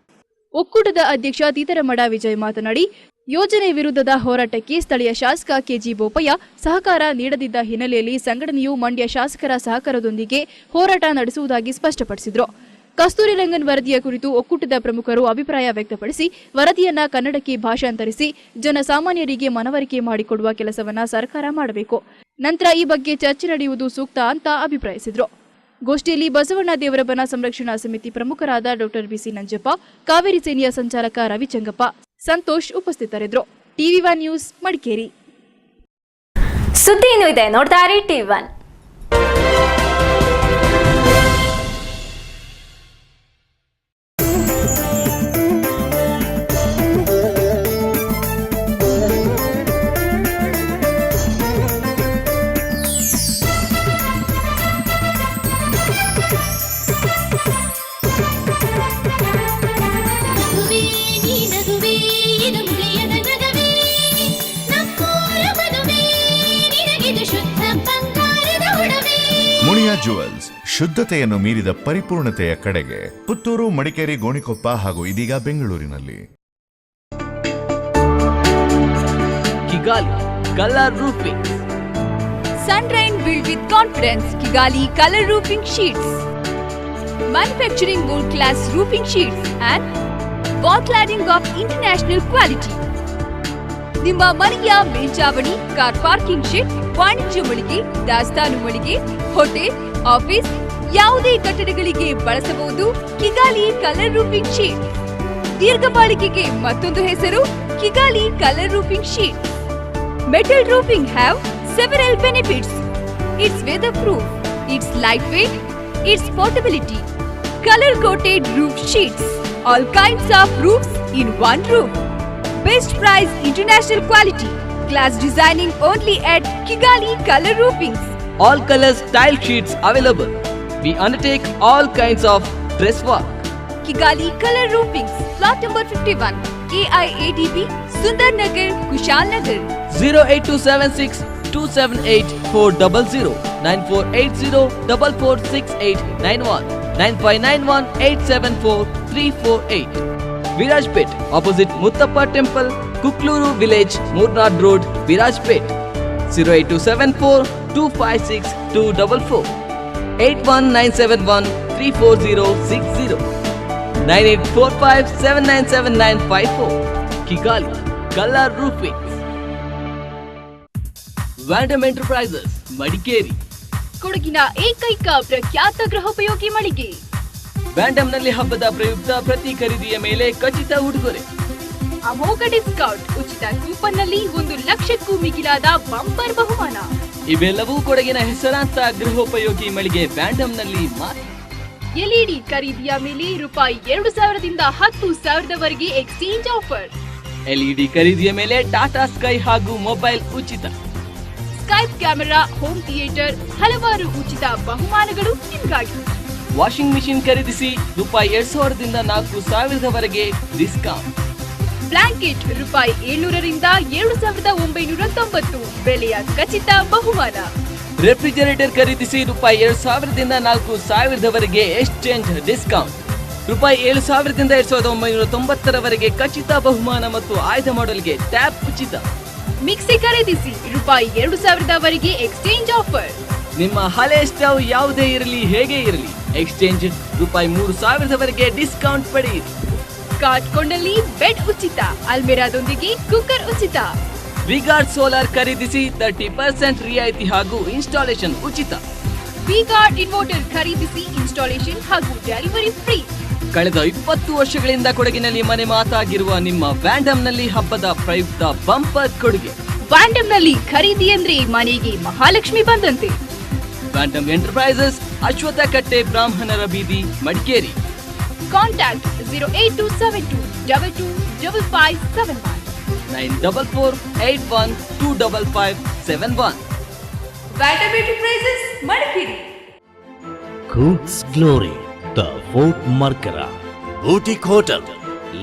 ಒಕ್ಕೂಟದ ಅಧ್ಯಕ್ಷ ತೀತರಮಡ ವಿಜಯ್ ಮಾತನಾಡಿ, ಯೋಜನೆ ವಿರುದ್ಧದ ಹೋರಾಟಕ್ಕೆ ಸ್ಥಳೀಯ ಶಾಸಕ ಕೆಜಿ ಬೋಪಯ್ಯ ಸಹಕಾರ ನೀಡದಿದ್ದ ಹಿನ್ನೆಲೆಯಲ್ಲಿ ಸಂಘಟನೆಯು ಮಂಡ್ಯ ಶಾಸಕರ ಸಹಕಾರದೊಂದಿಗೆ ಹೋರಾಟ ನಡೆಸುವುದಾಗಿ ಸ್ಪಷ್ಟಪಡಿಸಿದರು. ಕಸ್ತೂರಿ ರಂಗನ್ ವರದಿಯ ಕುರಿತು ಒಕ್ಕೂಟದ ಪ್ರಮುಖರು ಅಭಿಪ್ರಾಯ ವ್ಯಕ್ತಪಡಿಸಿ, ವರದಿಯನ್ನ ಕನ್ನಡಕ್ಕೆ ಭಾಷಾಂತರಿಸಿ ಜನಸಾಮಾನ್ಯರಿಗೆ ಮನವರಿಕೆ ಮಾಡಿಕೊಡುವ ಕೆಲಸವನ್ನ ಸರ್ಕಾರ ಮಾಡಬೇಕು. ನಂತರ ಈ ಬಗ್ಗೆ ಚರ್ಚೆ ನಡೆಯುವುದು ಸೂಕ್ತ ಅಂತ ಅಭಿಪ್ರಾಯಿಸಿದರು. ಗೋಷ್ಠಿಯಲ್ಲಿ ಬಸವಣ್ಣ ದೇವರಬನ ಸಂರಕ್ಷಣಾ ಸಮಿತಿ ಪ್ರಮುಖರಾದ ಡಾ ಬಿಸಿ ನಂಜಪ್ಪ, ಕಾವೇರಿ ಸೇನೆಯ ಸಂಚಾಲಕ ರವಿಚಂಗಪ್ಪ, ಸಂತೋಷ್ ಉಪಸ್ಥಿತರಿದ್ದರು. ಟಿವಿ1 ನ್ಯೂಸ್ ಮಡಿಕೇರಿ. ಸುದ್ದಿ ಇನ್ನೂ ಇದೆ, ನೋಡ್ತಾ ಇರಿ ಟಿವಿ1. ಜುವೆಲ್ಸ್, ಶುದ್ಧತೆಯನ್ನು ಮೀರಿದ ಪರಿಪೂರ್ಣತೆಯ ಕಡೆಗೆ. ಪುತ್ತೂರು, ಮಡಿಕೇರಿ, ಗೋಣಿಕೊಪ್ಪ ಹಾಗೂ ಇದೀಗ ಬೆಂಗಳೂರಿನಲ್ಲಿ. Kigali Color Roofing. Sunrain built with confidence. Kigali Color Roofing Sheets. Manufacturing world-class roofing sheets and wall cladding of international quality. ನಿಮ್ಮ ಮನೆಯ ಮೇಲ್ಚಾವಣಿ, ಕಾರ್ ಪಾರ್ಕಿಂಗ್ ಶೆಡ್, ವಾಣಿಜ್ಯ ಮಳಿಗೆ, ದಾಸ್ತಾನು ಮಳಿಗೆ, ಹೋಟೆಲ್, ಆಫೀಸ್ ಯಾವುದೇ ಕಟ್ಟಡಗಳಿಗೆ ಬಳಸಬಹುದು ಕಿಗಾಲಿ ಕಲರ್ ರೂಫಿಂಗ್ ಶೀಟ್. ದೀರ್ಘ ಬಾಳಿಕೆಗೆ ಮತ್ತೊಂದು ಹೆಸರು Kigali colour roofing sheet. Metal roofing have several benefits. It's weatherproof, it's lightweight, it's portability. Color-coated roof sheets, all kinds of roofs in one roof. Best price, international quality. Glass designing only at Kigali Color Roofings. All colors tile sheets available. We undertake all kinds of dress work. Kigali Color Roofings, plot number 51, KIADB, Sundar Nagar, Kushal Nagar. 08276 278 400 9480 446891 9591 874 348. Virajpet, opposite Muttappa Temple, Kukluru Village, Murnad Road, Virajpet. 08274 256 244 81971 34060 9845 797954. Kigali Color Roofing. Vandam Enterprises, Madikeri. ಕೊಡಗಿನ ಏಕೈಕ ಪ್ರಖ್ಯಾತ ಗೃಹೋಪಯೋಗಿ ಮಳಿಗೆ. ವ್ಯಾಂಡಮ್ನಲ್ಲಿ ಹಬ್ಬದ ಪ್ರಯುಕ್ತ ಪ್ರತಿ ಖರೀದಿಯ ಮೇಲೆ ಖಚಿತ ಉಡುಗೊರೆ, ಅಮೋಘ ಡಿಸ್ಕೌಂಟ್, ಉಚಿತ ಕೂಪನ್ ನಲ್ಲಿ 1 ಲಕ್ಷಕ್ಕೂ ಮಿಗಿಲಾದ ಬಂಪರ್ ಬಹುಮಾನ. ಇವೆಲ್ಲವೂ ಕೊಡಗಿನ ಹೆಸರಾಂತ ಗೃಹೋಪಯೋಗಿ ಮಳಿಗೆ ವ್ಯಾಂಡಮ್ನಲ್ಲಿ ಮಾತ್ರ. ಎಲ್ಇಡಿ ಖರೀದಿಯ ಮೇಲೆ ರೂಪಾಯಿ 2000ದಿಂದ 10,000ವರೆಗೆ ಎಕ್ಸ್ಚೇಂಜ್ ಆಫರ್. ಎಲ್ಇಡಿ ಖರೀದಿಯ ಮೇಲೆ ಟಾಟಾ ಸ್ಕೈ ಹಾಗೂ ಮೊಬೈಲ್ ಉಚಿತ. ಸ್ಕೈಪ್ ಕ್ಯಾಮೆರಾ, ಹೋಮ್ ಥಿಯೇಟರ್, ಹಲವಾರು ಉಚಿತ ಬಹುಮಾನಗಳು ನಿಮಗಾಗಿ. ವಾಷಿಂಗ್ ಮಿಷಿನ್ ಖರೀದಿಸಿ ರೂಪಾಯಿ 2000ದಿಂದ 4000ವರೆಗೆ ಡಿಸ್ಕೌಂಟ್. ಬ್ಲಾಂಕೆಟ್ ರೂಪಾಯಿ 700ರಿಂದ 7990 ಬೆಲೆಯ ಖಚಿತ ಬಹುಮಾನ. ರೆಫ್ರಿಜರೇಟರ್ ಖರೀದಿಸಿ ರೂಪಾಯಿ 2000ದಿಂದ 4000ವರೆಗೆ ಎಕ್ಸ್ಚೇಂಜ್ ಡಿಸ್ಕೌಂಟ್. ರೂಪಾಯಿ 7000ದಿಂದ 2990ರವರೆಗೆ ಖಚಿತ ಬಹುಮಾನ ಮತ್ತು ಆಯ್ದ ಮಾಡೆಲ್ಗೆ ಟ್ಯಾಬ್ ಉಚಿತ. ಮಿಕ್ಸಿ ಖರೀದಿಸಿ ರೂಪಾಯಿ 2000ವರೆಗೆ ಎಕ್ಸ್ಚೇಂಜ್ ಆಫರ್. ನಿಮ್ಮ ಹಳೆ ಸ್ಟವ್ ಯಾವುದೇ ಇರಲಿ, ಹೇಗೆ ಇರಲಿ, ಎಕ್ಸ್ಚೇಂಜ್ ರೂಪಾಯಿ 3000ವರೆಗೆ ಡಿಸ್ಕೌಂಟ್ ಪಡೆಯಿರಿ. ಕಾರ್ಟ್ ಕೊಂಡಲ್ಲಿ ಬೆಡ್ ಉಚಿತ, ಅಲ್ಮೆರಾದೊಂದಿಗೆ ಕುಕ್ಕರ್ ಉಚಿತ. ವಿಗಾರ್ಡ್ ಸೋಲಾರ್ ಖರೀದಿಸಿ 30% ರಿಯಾಯಿತಿ ಹಾಗೂ ಇನ್ಸ್ಟಾಲೇಷನ್ ಉಚಿತ. ವಿಗಾರ್ಡ್ ಇನ್ವರ್ಟರ್ ಖರೀದಿಸಿ ಇನ್ಸ್ಟಾಲೇಷನ್ ಹಾಗೂ ಡೆಲಿವರಿ ಫ್ರೀ. ಕಳೆದ 20 ವರ್ಷಗಳಿಂದ ಕೊಡಗಿನಲ್ಲಿ ಮನೆ ಮಾತಾಗಿರುವ ನಿಮ್ಮ ವ್ಯಾಂಡಮ್ನಲ್ಲಿ ಹಬ್ಬದ ಪ್ರಯುಕ್ತ ಬಂಪರ್ ಕೊಡುಗೆ. ವ್ಯಾಂಡಮ್ನಲ್ಲಿ ಖರೀದಿ ಅಂದ್ರೆ ಮನೆಗೆ ಮಹಾಲಕ್ಷ್ಮಿ ಬಂದಂತೆ. ವ್ಯಾಂಡಮ್ ಎಂಟರ್ಪ್ರೈಸಸ್, ಅಶ್ವಥ ಕಟ್ಟೆ, ಬ್ರಾಹ್ಮಣರ ಬೀದಿ, Madikeri. Contact 08272 225571 944 81 25571. Vandam enterprises, Madikeri. Cook's Glory, the Fort Markara Boutique Hotel,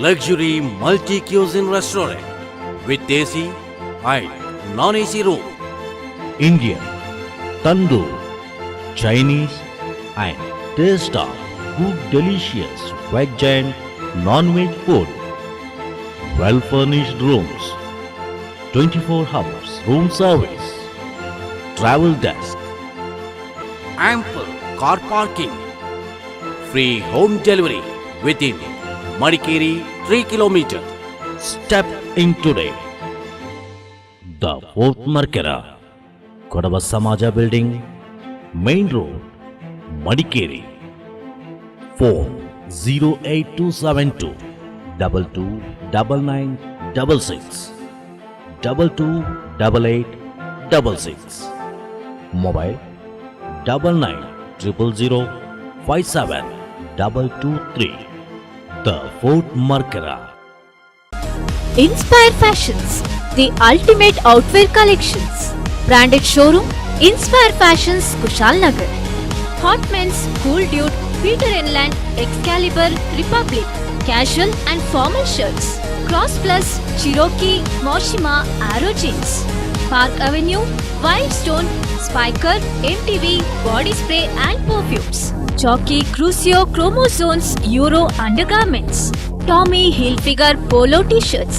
luxury multi-cuisine restaurant with AC and non-AC room. Indian, Tandoor, Chinese and taste of good delicious veg and non-veg food. Well-furnished rooms, 24 hours room service, travel desk, ample car parking, free home delivery within Madikeri 3 km. Step in today. The Fort Markara, Kodava Samaja Building, Main Road, Madikeri. Phone 08272 229966 228866. Mobile 9900057223. The Fort Markara. Inspire Fashions, the ultimate outwear collections. Branded showroom, Inspire Fashions, Kushal Nagar. Hot Men's, Cool Dude, Peter Inland, Excalibur, Republic. Casual and formal shirts. Cross Plus, Cherokee, Moshima, Arrow Jeans. Park Avenue, Wildstone, Spiker, MTV, body spray and perfumes. Jockey, Crucio, Chromosomes, Euro undergarments. Tommy Hilfiger polo t-shirts.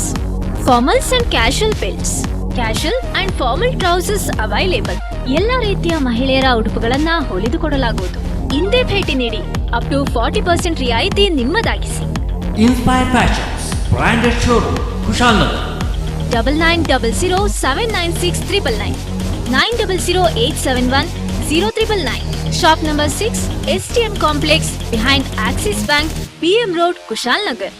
Formals and casual belts. Casual and formal trousers available. ಎಲ್ಲ ರೀತಿಯ ಮಹಿಳೆಯರ ಉಡುಪುಗಳನ್ನ ಹೊಲಿದುಕೊಡಲಾಗುವುದು. ಹಿಂದೆ ಭೇಟಿ ನೀಡಿ. Up to 40% ರಿಯಾಯಿತಿ ನಿಮ್ಮದಾಗಿಸಿ. Inspire Fashions, branded showroom, Kushalnagar. 9900796999 9008710999. Shop number 6, STM Complex behind Axis Bank, PM Road, Kushalnagar.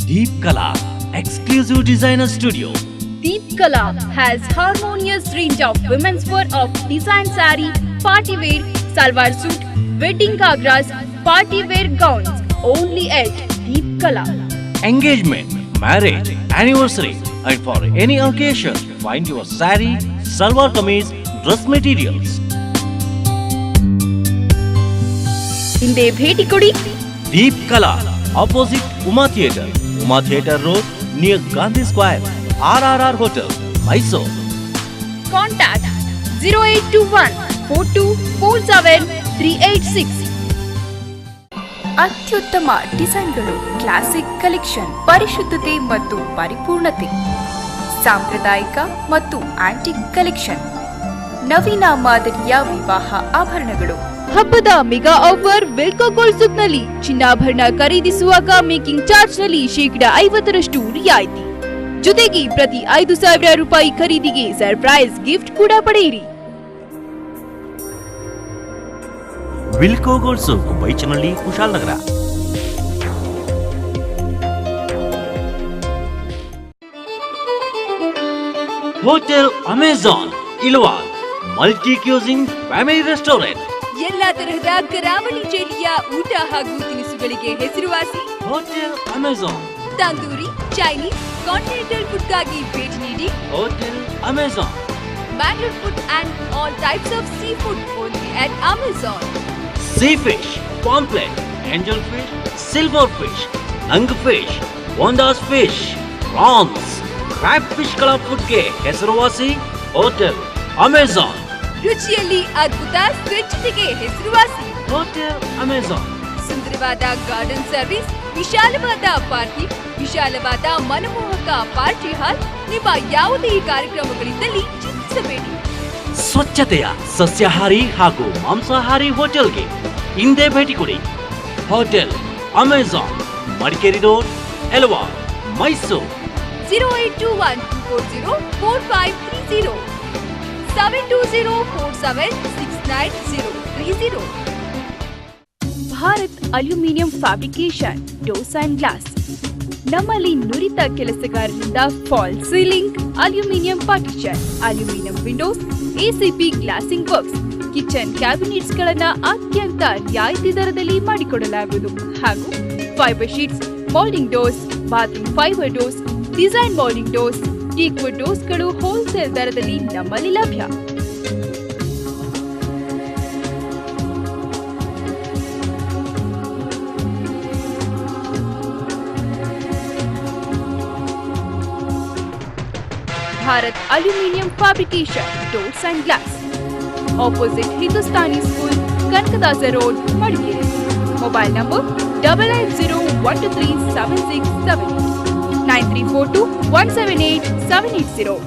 Deep Kala, exclusive designer studio. Deep Kala has harmonious range of women's wear of design saree, party wear, salwar suit, wedding gagras, party wear gowns. Only at Deep Kala. Engagement, marriage, anniversary, and for any occasion, find your saree, salwar kameez, dress materials. ಹಿಂದೆ ಭೇಟಿ ಕೊಡಿ. Deep Kala, opposite Uma Theatre, Uma Theatre Road, near Gandhi Square, RRR Hotel, Mysore. Contact 0821 4247 ಅತ್ಯುತ್ತಮ ಡಿಸೈನ್ಗಳು, classic collection, ಪರಿಶುದ್ಧತೆ ಮತ್ತು ಪರಿಪೂರ್ಣತೆ, ಸಾಂಪ್ರದಾಯಿಕ ಮತ್ತು antique collection, ನವೀನ ಮಾದರಿಯ ವಿವಾಹ ಆಭರಣಗಳು. ಹಬ್ಬದ ಮೆಗಾ ಆಫರ್ ವಿಲ್ಕೋ ಗೋಲ್ಡ್ ಸೂಕ್ನಲ್ಲಿ ಚಿನ್ನಾಭರಣ ಖರೀದಿಸುವಾಗ ಮೇಕಿಂಗ್ ಚಾರ್ಜ್ ನಲ್ಲಿ 50% ರಿಯಾಯಿತಿ. ಜೊತೆಗೆ ಪ್ರತಿ 5,000 ರೂಪಾಯಿ ಖರೀದಿಗೆ ಸರ್ಪ್ರೈಸ್ ಗಿಫ್ಟ್ ಕೂಡ ಪಡೆಯಿರಿ. Wilco gold souk, Baichanahalli, Kushalnagara. Hotel Amazon Ilwal, multi cuisine family restaurant. ಎಲ್ಲಾ ತರಹದ ಕರಾವಳಿ ಶೈಲಿಯ ಊಟ ಹಾಗೂ ತಿನಿಸುಗಳಿಗೆ ಹೆಸರುವಾಸಿ hotel Amazon. Tandoori, Chinese, continental ಫುಡ್ಗಾಗಿ ಭೇಟಿ ನೀಡಿ. Hotel Amazon. Mangalore food and all types of seafood only at Amazon. Sea fish, pomfret, angel fish, silver fish, nang fish, bondas fish, prawns, crab fish ಗಳ ಫುಡ್ಗೆ ಹೆಸರುವಾಸಿ ಹೋಟೆಲ್ ಅಮೆಜಾನ್. ರುಚಿಯಲ್ಲಿ ಅದ್ಭುತ, ಸ್ವಚ್ಛತೆಗೆ ಹೆಸರುವಾಸಿ hotel Amazon. ಸುಂದರವಾದ ಗಾರ್ಡನ್ ಸರ್ವಿಸ್, ವಿಶಾಲವಾದ parking, ವಿಶಾಲವಾದ ಮನಮೋಹಕ ಪಾರ್ಟಿ ಹಾಲ್. ನಿಮ್ಮ ಯಾವುದೇ ಕಾರ್ಯಕ್ರಮಗಳಿದ್ದಲ್ಲಿ ಚಿಂತಿಸಬೇಡಿ. ಸ್ವಚ್ಛತೆಯ ಸಸ್ಯಾಹಾರಿ ಹಾಗೂ ಮಾಂಸಾಹಾರಿ ಹೋಟೆಲ್ಗೆ ಹಿಂದೆ ಭೇಟಿ ಕೊಡಿ. Hotel Amazon, Madikeri road, Ilwala, Mysuru. 0821404530 72047693030. Bharat aluminium fabrication doors and glass. ನಮ್ಮಲ್ಲಿ ನುರಿತ ಕೆಲಸಗಾರರಿಂದ false ceiling, aluminium partition, aluminium windows, ACP glazing works, kitchen cabinets ಗಳನ್ನ ಅತ್ಯಂತ ರಿಯಾಯಿತಿ ದರದಲ್ಲಿ ಮಾಡಿಕೊಡಲಾಗುವುದು. ಹಾಗೂ fibre sheets, moulding doors, bathroom fibre doors, design moulding doors, teakwood ಡೋರ್ಸ್ಗಳು ಹೋಲ್ಸೇಲ್ ದರದಲ್ಲಿ ನಮ್ಮಲ್ಲಿ ಲಭ್ಯ. Bharat aluminium fabrication doors and glass, opposite Hindustani school, Kanakadasa road, Madikeri. Mobile number 8801237678 9342178780.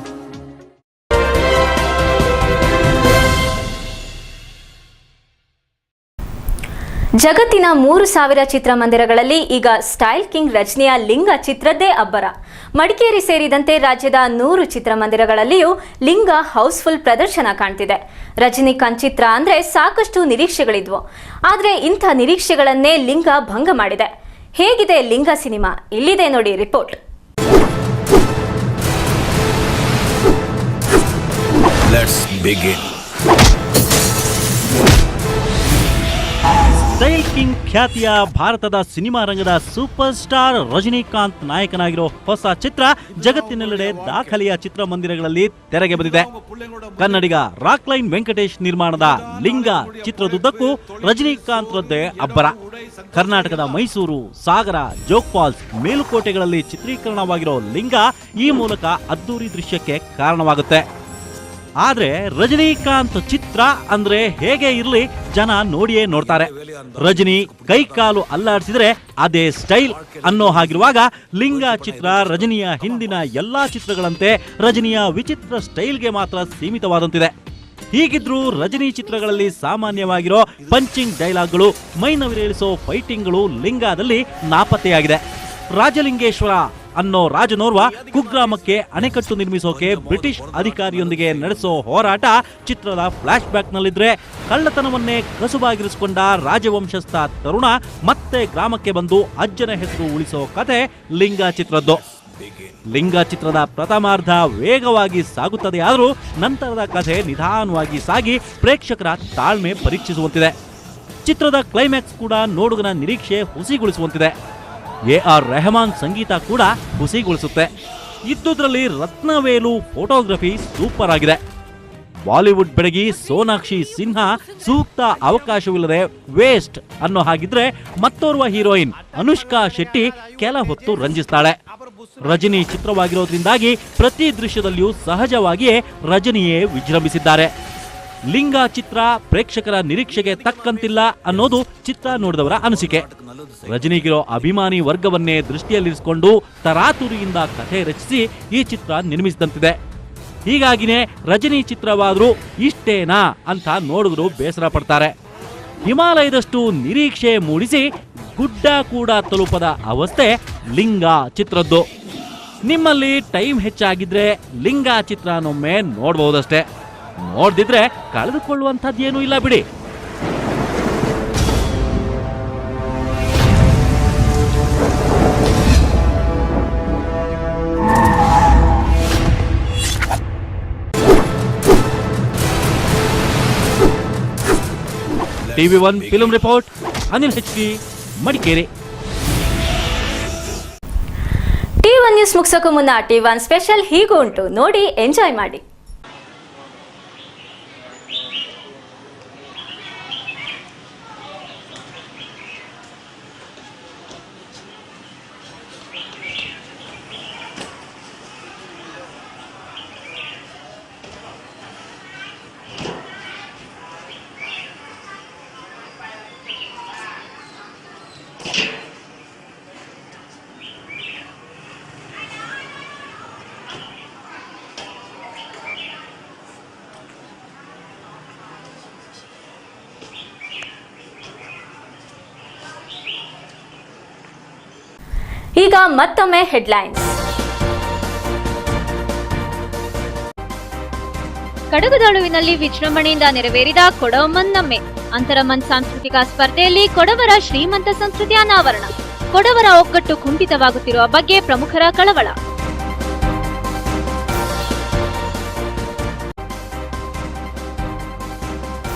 ಜಗತ್ತಿನ 3000 ಚಿತ್ರಮಂದಿರಗಳಲ್ಲಿ ಈಗ ಸ್ಟೈಲ್ ಕಿಂಗ್ ರಜನಿಯ ಲಿಂಗ ಚಿತ್ರದ್ದೇ ಅಬ್ಬರ. ಮಡಿಕೇರಿ ಸೇರಿದಂತೆ ರಾಜ್ಯದ 100 ಚಿತ್ರಮಂದಿರಗಳಲ್ಲಿಯೂ ಲಿಂಗ ಹೌಸ್ಫುಲ್ ಪ್ರದರ್ಶನ ಕಾಣ್ತಿದೆ. ರಜನಿಕಾಂತ್ ಚಿತ್ರ ಅಂದ್ರೆ ಸಾಕಷ್ಟು ನಿರೀಕ್ಷೆಗಳಿದ್ವು. ಆದ್ರೆ ಇಂಥ ನಿರೀಕ್ಷೆಗಳನ್ನೇ ಲಿಂಗ ಭಂಗ ಮಾಡಿದೆ. ಹೇಗಿದೆ ಲಿಂಗ ಸಿನಿಮಾ? ಇಲ್ಲಿದೆ ನೋಡಿ report. Let's begin. Style king ಖ್ಯಾತಿಯ ಭಾರತದ ಸಿನಿಮಾ ರಂಗದ ಸೂಪರ್ ಸ್ಟಾರ್ ರಜನಿಕಾಂತ್ ನಾಯಕನಾಗಿರೋ ಹೊಸ ಚಿತ್ರ ಜಗತ್ತಿನೆಲ್ಲೆಡೆ ದಾಖಲೆಯ ಚಿತ್ರಮಂದಿರಗಳಲ್ಲಿ ತೆರೆಗೆ ಬಂದಿದೆ. ಕನ್ನಡಿಗ ರಾಕ್ಲೈನ್ ವೆಂಕಟೇಶ್ ನಿರ್ಮಾಣದ ಲಿಂಗ ಚಿತ್ರದುದ್ದಕ್ಕೂ ರಜನಿಕಾಂತ್ ರದ್ದೇ ಅಬ್ಬರ. ಕರ್ನಾಟಕದ ಮೈಸೂರು, ಸಾಗರ, ಜೋಗ್ ಫಾಲ್ಸ್, ಮೇಲುಕೋಟೆಗಳಲ್ಲಿ ಚಿತ್ರೀಕರಣವಾಗಿರೋ ಲಿಂಗ ಈ ಮೂಲಕ ಅದ್ದೂರಿ ದೃಶ್ಯಕ್ಕೆ ಕಾರಣವಾಗುತ್ತೆ. ಆದ್ರೆ ರಜನಿಕಾಂತ್ ಚಿತ್ರ ಅಂದ್ರೆ ಹೇಗೆ ಇರ್ಲಿ ಜನ ನೋಡಿಯೇ ನೋಡ್ತಾರೆ. ರಜನಿ ಕೈ ಕಾಲು ಅಲ್ಲಾಡಿಸಿದ್ರೆ ಅದೇ ಸ್ಟೈಲ್ ಅನ್ನೋ ಹಾಗಿರುವಾಗ ಲಿಂಗ ಚಿತ್ರ ರಜನಿಯ ಹಿಂದಿನ ಎಲ್ಲಾ ಚಿತ್ರಗಳಂತೆ ರಜನಿಯ ವಿಚಿತ್ರ ಸ್ಟೈಲ್ಗೆ ಮಾತ್ರ ಸೀಮಿತವಾದಂತಿದೆ. ಹೀಗಿದ್ರೂ ರಜನಿ ಚಿತ್ರಗಳಲ್ಲಿ ಸಾಮಾನ್ಯವಾಗಿರೋ ಪಂಚಿಂಗ್ ಡೈಲಾಗ್ಗಳು, ಮೈನವಿರೇಳಿಸೋ ಫೈಟಿಂಗ್ಗಳು ಲಿಂಗಾದಲ್ಲಿ ನಾಪತ್ತೆಯಾಗಿದೆ. ರಾಜಲಿಂಗೇಶ್ವರ ಅನ್ನೋ ರಾಜನೋರ್ವ ಕುಗ್ರಾಮಕ್ಕೆ ಅಣೆಕಟ್ಟು ನಿರ್ಮಿಸೋಕೆ ಬ್ರಿಟಿಷ್ ಅಧಿಕಾರಿಯೊಂದಿಗೆ ನಡೆಸೋ ಹೋರಾಟ ಚಿತ್ರದ ಫ್ಲಾಶ್ ಬ್ಯಾಕ್ ನಲ್ಲಿದ್ರೆ, ಕಳ್ಳತನವನ್ನೇ ಕಸುಬಾಗಿರಿಸಿಕೊಂಡ ರಾಜವಂಶಸ್ಥ ತರುಣ ಮತ್ತೆ ಗ್ರಾಮಕ್ಕೆ ಬಂದು ಅಜ್ಜನ ಹೆಸರು ಉಳಿಸೋ ಕತೆ ಲಿಂಗ ಚಿತ್ರದ್ದು. ಲಿಂಗ ಚಿತ್ರದ ಪ್ರಥಮಾರ್ಧ ವೇಗವಾಗಿ ಸಾಗುತ್ತದೆ, ಆದರೂ ನಂತರದ ಕಥೆ ನಿಧಾನವಾಗಿ ಸಾಗಿ ಪ್ರೇಕ್ಷಕರ ತಾಳ್ಮೆ ಪರೀಕ್ಷಿಸುವಂತಿದೆ. ಚಿತ್ರದ ಕ್ಲೈಮ್ಯಾಕ್ಸ್ ಕೂಡ ನೋಡುಗನ ನಿರೀಕ್ಷೆ ಹುಸಿಗೊಳಿಸುವಂತಿದೆ. AR ರೆಹಮಾನ್ ಸಂಗೀತ ಕೂಡ ಹುಸಿಗೊಳಿಸುತ್ತೆ. ಇದ್ದುದರಲ್ಲಿ ರತ್ನವೇಲು ಫೋಟೋಗ್ರಫಿ ಸೂಪರ್ ಆಗಿದೆ. ಬಾಲಿವುಡ್ ಬೆಡಗಿ ಸೋನಾಕ್ಷಿ ಸಿನ್ಹಾ ಸೂಕ್ತ ಅವಕಾಶವಿಲ್ಲದೆ ವೇಸ್ಟ್ ಅನ್ನೋ ಹಾಗಿದ್ರೆ, ಮತ್ತೋರ್ವ ಹೀರೋಯಿನ್ ಅನುಷ್ಕಾ ಶೆಟ್ಟಿ ಕೆಲ ಹೊತ್ತು ರಂಜಿಸ್ತಾಳೆ. ರಜನಿ ಚಿತ್ರವಾಗಿರೋದ್ರಿಂದಾಗಿ ಪ್ರತಿ ದೃಶ್ಯದಲ್ಲಿಯೂ ಸಹಜವಾಗಿಯೇ ರಜನಿಯೇ ವಿಜೃಂಭಿಸಿದ್ದಾರೆ. ಲಿಂಗ ಚಿತ್ರ ಪ್ರೇಕ್ಷಕರ ನಿರೀಕ್ಷೆಗೆ ತಕ್ಕಂತಿಲ್ಲ ಅನ್ನೋದು ಚಿತ್ರ ನೋಡಿದವರ ಅನಿಸಿಕೆ. ರಜನಿಗಿರೋ ಅಭಿಮಾನಿ ವರ್ಗವನ್ನೇ ದೃಷ್ಟಿಯಲ್ಲಿರಿಸಿಕೊಂಡು ತರಾತುರಿಯಿಂದ ಕಥೆ ರಚಿಸಿ ಈ ಚಿತ್ರ ನಿರ್ಮಿಸಿದಂತಿದೆ. ಹೀಗಾಗಿನೇ ರಜನಿ ಚಿತ್ರವಾದ್ರೂ ಇಷ್ಟೇನಾ ಅಂತ ನೋಡುಗರು ಬೇಸರ ಪಡ್ತಾರೆ. ಹಿಮಾಲಯದಷ್ಟು ನಿರೀಕ್ಷೆ ಮೂಡಿಸಿ ಗುಡ್ಡ ಕೂಡ ತಲುಪದ ಅವಸ್ಥೆ ಲಿಂಗ ಚಿತ್ರದ್ದು. ನಿಮ್ಮಲ್ಲಿ ಟೈಮ್ ಹೆಚ್ಚಾಗಿದ್ರೆ ಲಿಂಗ ಚಿತ್ರನೊಮ್ಮೆ ನೋಡಬಹುದಷ್ಟೇ. ನೋಡ್ದಿದ್ರೆ ಕಳೆದುಕೊಳ್ಳುವಂಥದ್ದೇನೂ ಇಲ್ಲ ಬಿಡಿ. TV1 film report, Anil HK, Madikeri. T1 news ಮುಗಿಸೋಕ್ಕೂ ಮುನ್ನ T1 ಸ್ಪೆಷಲ್ ಹೀಗೂ ಉಂಟು, ನೋಡಿ ಎಂಜಾಯ್ ಮಾಡಿ. ಈಗ ಮತ್ತೊಮ್ಮೆ ಹೆಡ್ಲೈನ್ಸ್. ಕಡಗದಾಳುವಿನಲ್ಲಿ ವಿಜೃಂಭಣೆಯಿಂದ ನೆರವೇರಿದ ಕೊಡವಮ್ಮನ್ ನಮ್ಮೆ ಅಂತರಮನ್ ಸಾಂಸ್ಕೃತಿಕ ಸ್ಪರ್ಧೆಯಲ್ಲಿ ಕೊಡವರ ಶ್ರೀಮಂತ ಸಂಸ್ಕೃತಿ ಅನಾವರಣ. ಕೊಡವರ ಒಗ್ಗಟ್ಟು ಕುಂಠಿತವಾಗುತ್ತಿರುವ ಬಗ್ಗೆ ಪ್ರಮುಖರ ಕಳವಳ.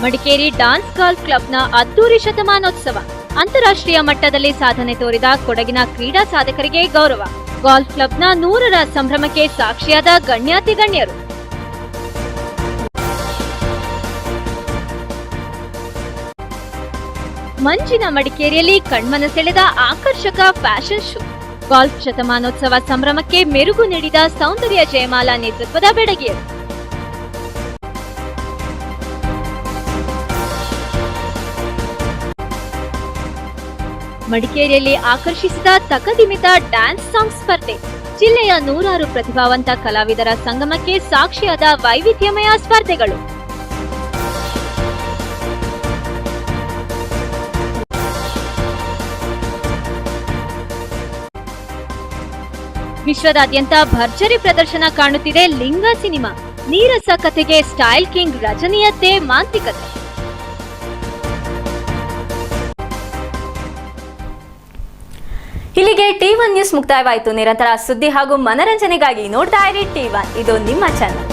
ಮಡಿಕೇರಿ ಡಾನ್ಸ್ ಗಾಲ್ಫ್ ಕ್ಲಬ್ನ ಅದ್ದೂರಿ ಶತಮಾನೋತ್ಸವ. ಅಂತಾರಾಷ್ಟ್ರೀಯ ಮಟ್ಟದಲ್ಲಿ ಸಾಧನೆ ತೋರಿದ ಕೊಡಗಿನ ಕ್ರೀಡಾ ಸಾಧಕರಿಗೆ ಗೌರವ. ಗಾಲ್ಫ್ ಕ್ಲಬ್ನ 100ರ ಸಂಭ್ರಮಕ್ಕೆ ಸಾಕ್ಷಿಯಾದ ಗಣ್ಯಾತಿ ಗಣ್ಯರು. ಮಂಜಿನ ಮಡಿಕೇರಿಯಲ್ಲಿ ಕಣ್ಮನ ಸೆಳೆದ ಆಕರ್ಷಕ ಫ್ಯಾಷನ್ ಶೋ. ಗಾಲ್ಫ್ ಶತಮಾನೋತ್ಸವ ಸಂಭ್ರಮಕ್ಕೆ ಮೆರುಗು ನೀಡಿದ ಸೌಂದರ್ಯ ಜಯಮಾಲಾ ನೇತೃತ್ವದ ಬೆಡಗಿಯರು. ಮಡಿಕೇರಿಯಲ್ಲಿ ಆಕರ್ಷಿಸಿದ ತಕದಿಮಿತ ಡ್ಯಾನ್ಸ್ ಸಾಂಗ್ ಸ್ಪರ್ಧೆ. ಜಿಲ್ಲೆಯ 100 ಪ್ರತಿಭಾವಂತ ಕಲಾವಿದರ ಸಂಗಮಕ್ಕೆ ಸಾಕ್ಷಿಯಾದ ವೈವಿಧ್ಯಮಯ ಸ್ಪರ್ಧೆಗಳು. ವಿಶ್ವದಾದ್ಯಂತ ಭರ್ಜರಿ ಪ್ರದರ್ಶನ ಕಾಣುತ್ತಿದೆ ಲಿಂಗ ಸಿನಿಮಾ. ನೀರಸ ಕಥೆಗೆ ಸ್ಟೈಲ್ ಕಿಂಗ್ ರಜನಿಯದ್ದೇ ಮಾಂತ್ರಿಕತೆ. ಇಲ್ಲಿಗೆ T1 ನ್ಯೂಸ್ ಮುಕ್ತಾಯವಾಯಿತು. ನಿರಂತರ ಸುದ್ದಿ ಹಾಗೂ ಮನರಂಜನೆಗಾಗಿ ನೋಡ್ತಾ ಇರಿ T1, ಇದು ನಿಮ್ಮ channel.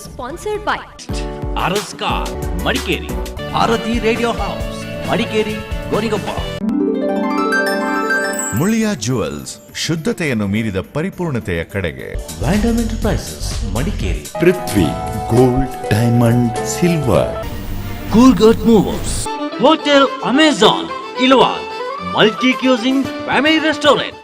Sponsored by RS Car, Madikeri, Bharati Radio House, Madikeri, Gonigoppa. Muliya jewels, ಶುದ್ಧತೆಯನ್ನು ಮೀರಿದ ಪರಿಪೂರ್ಣತೆಯ ಕಡೆಗೆ. Vandam enterprises, Madikeri. Prithvi gold, diamond, silver. Coorg Earth Movers, Hotel Amazon, Ilwal, Multi Cuisine Family Restaurant.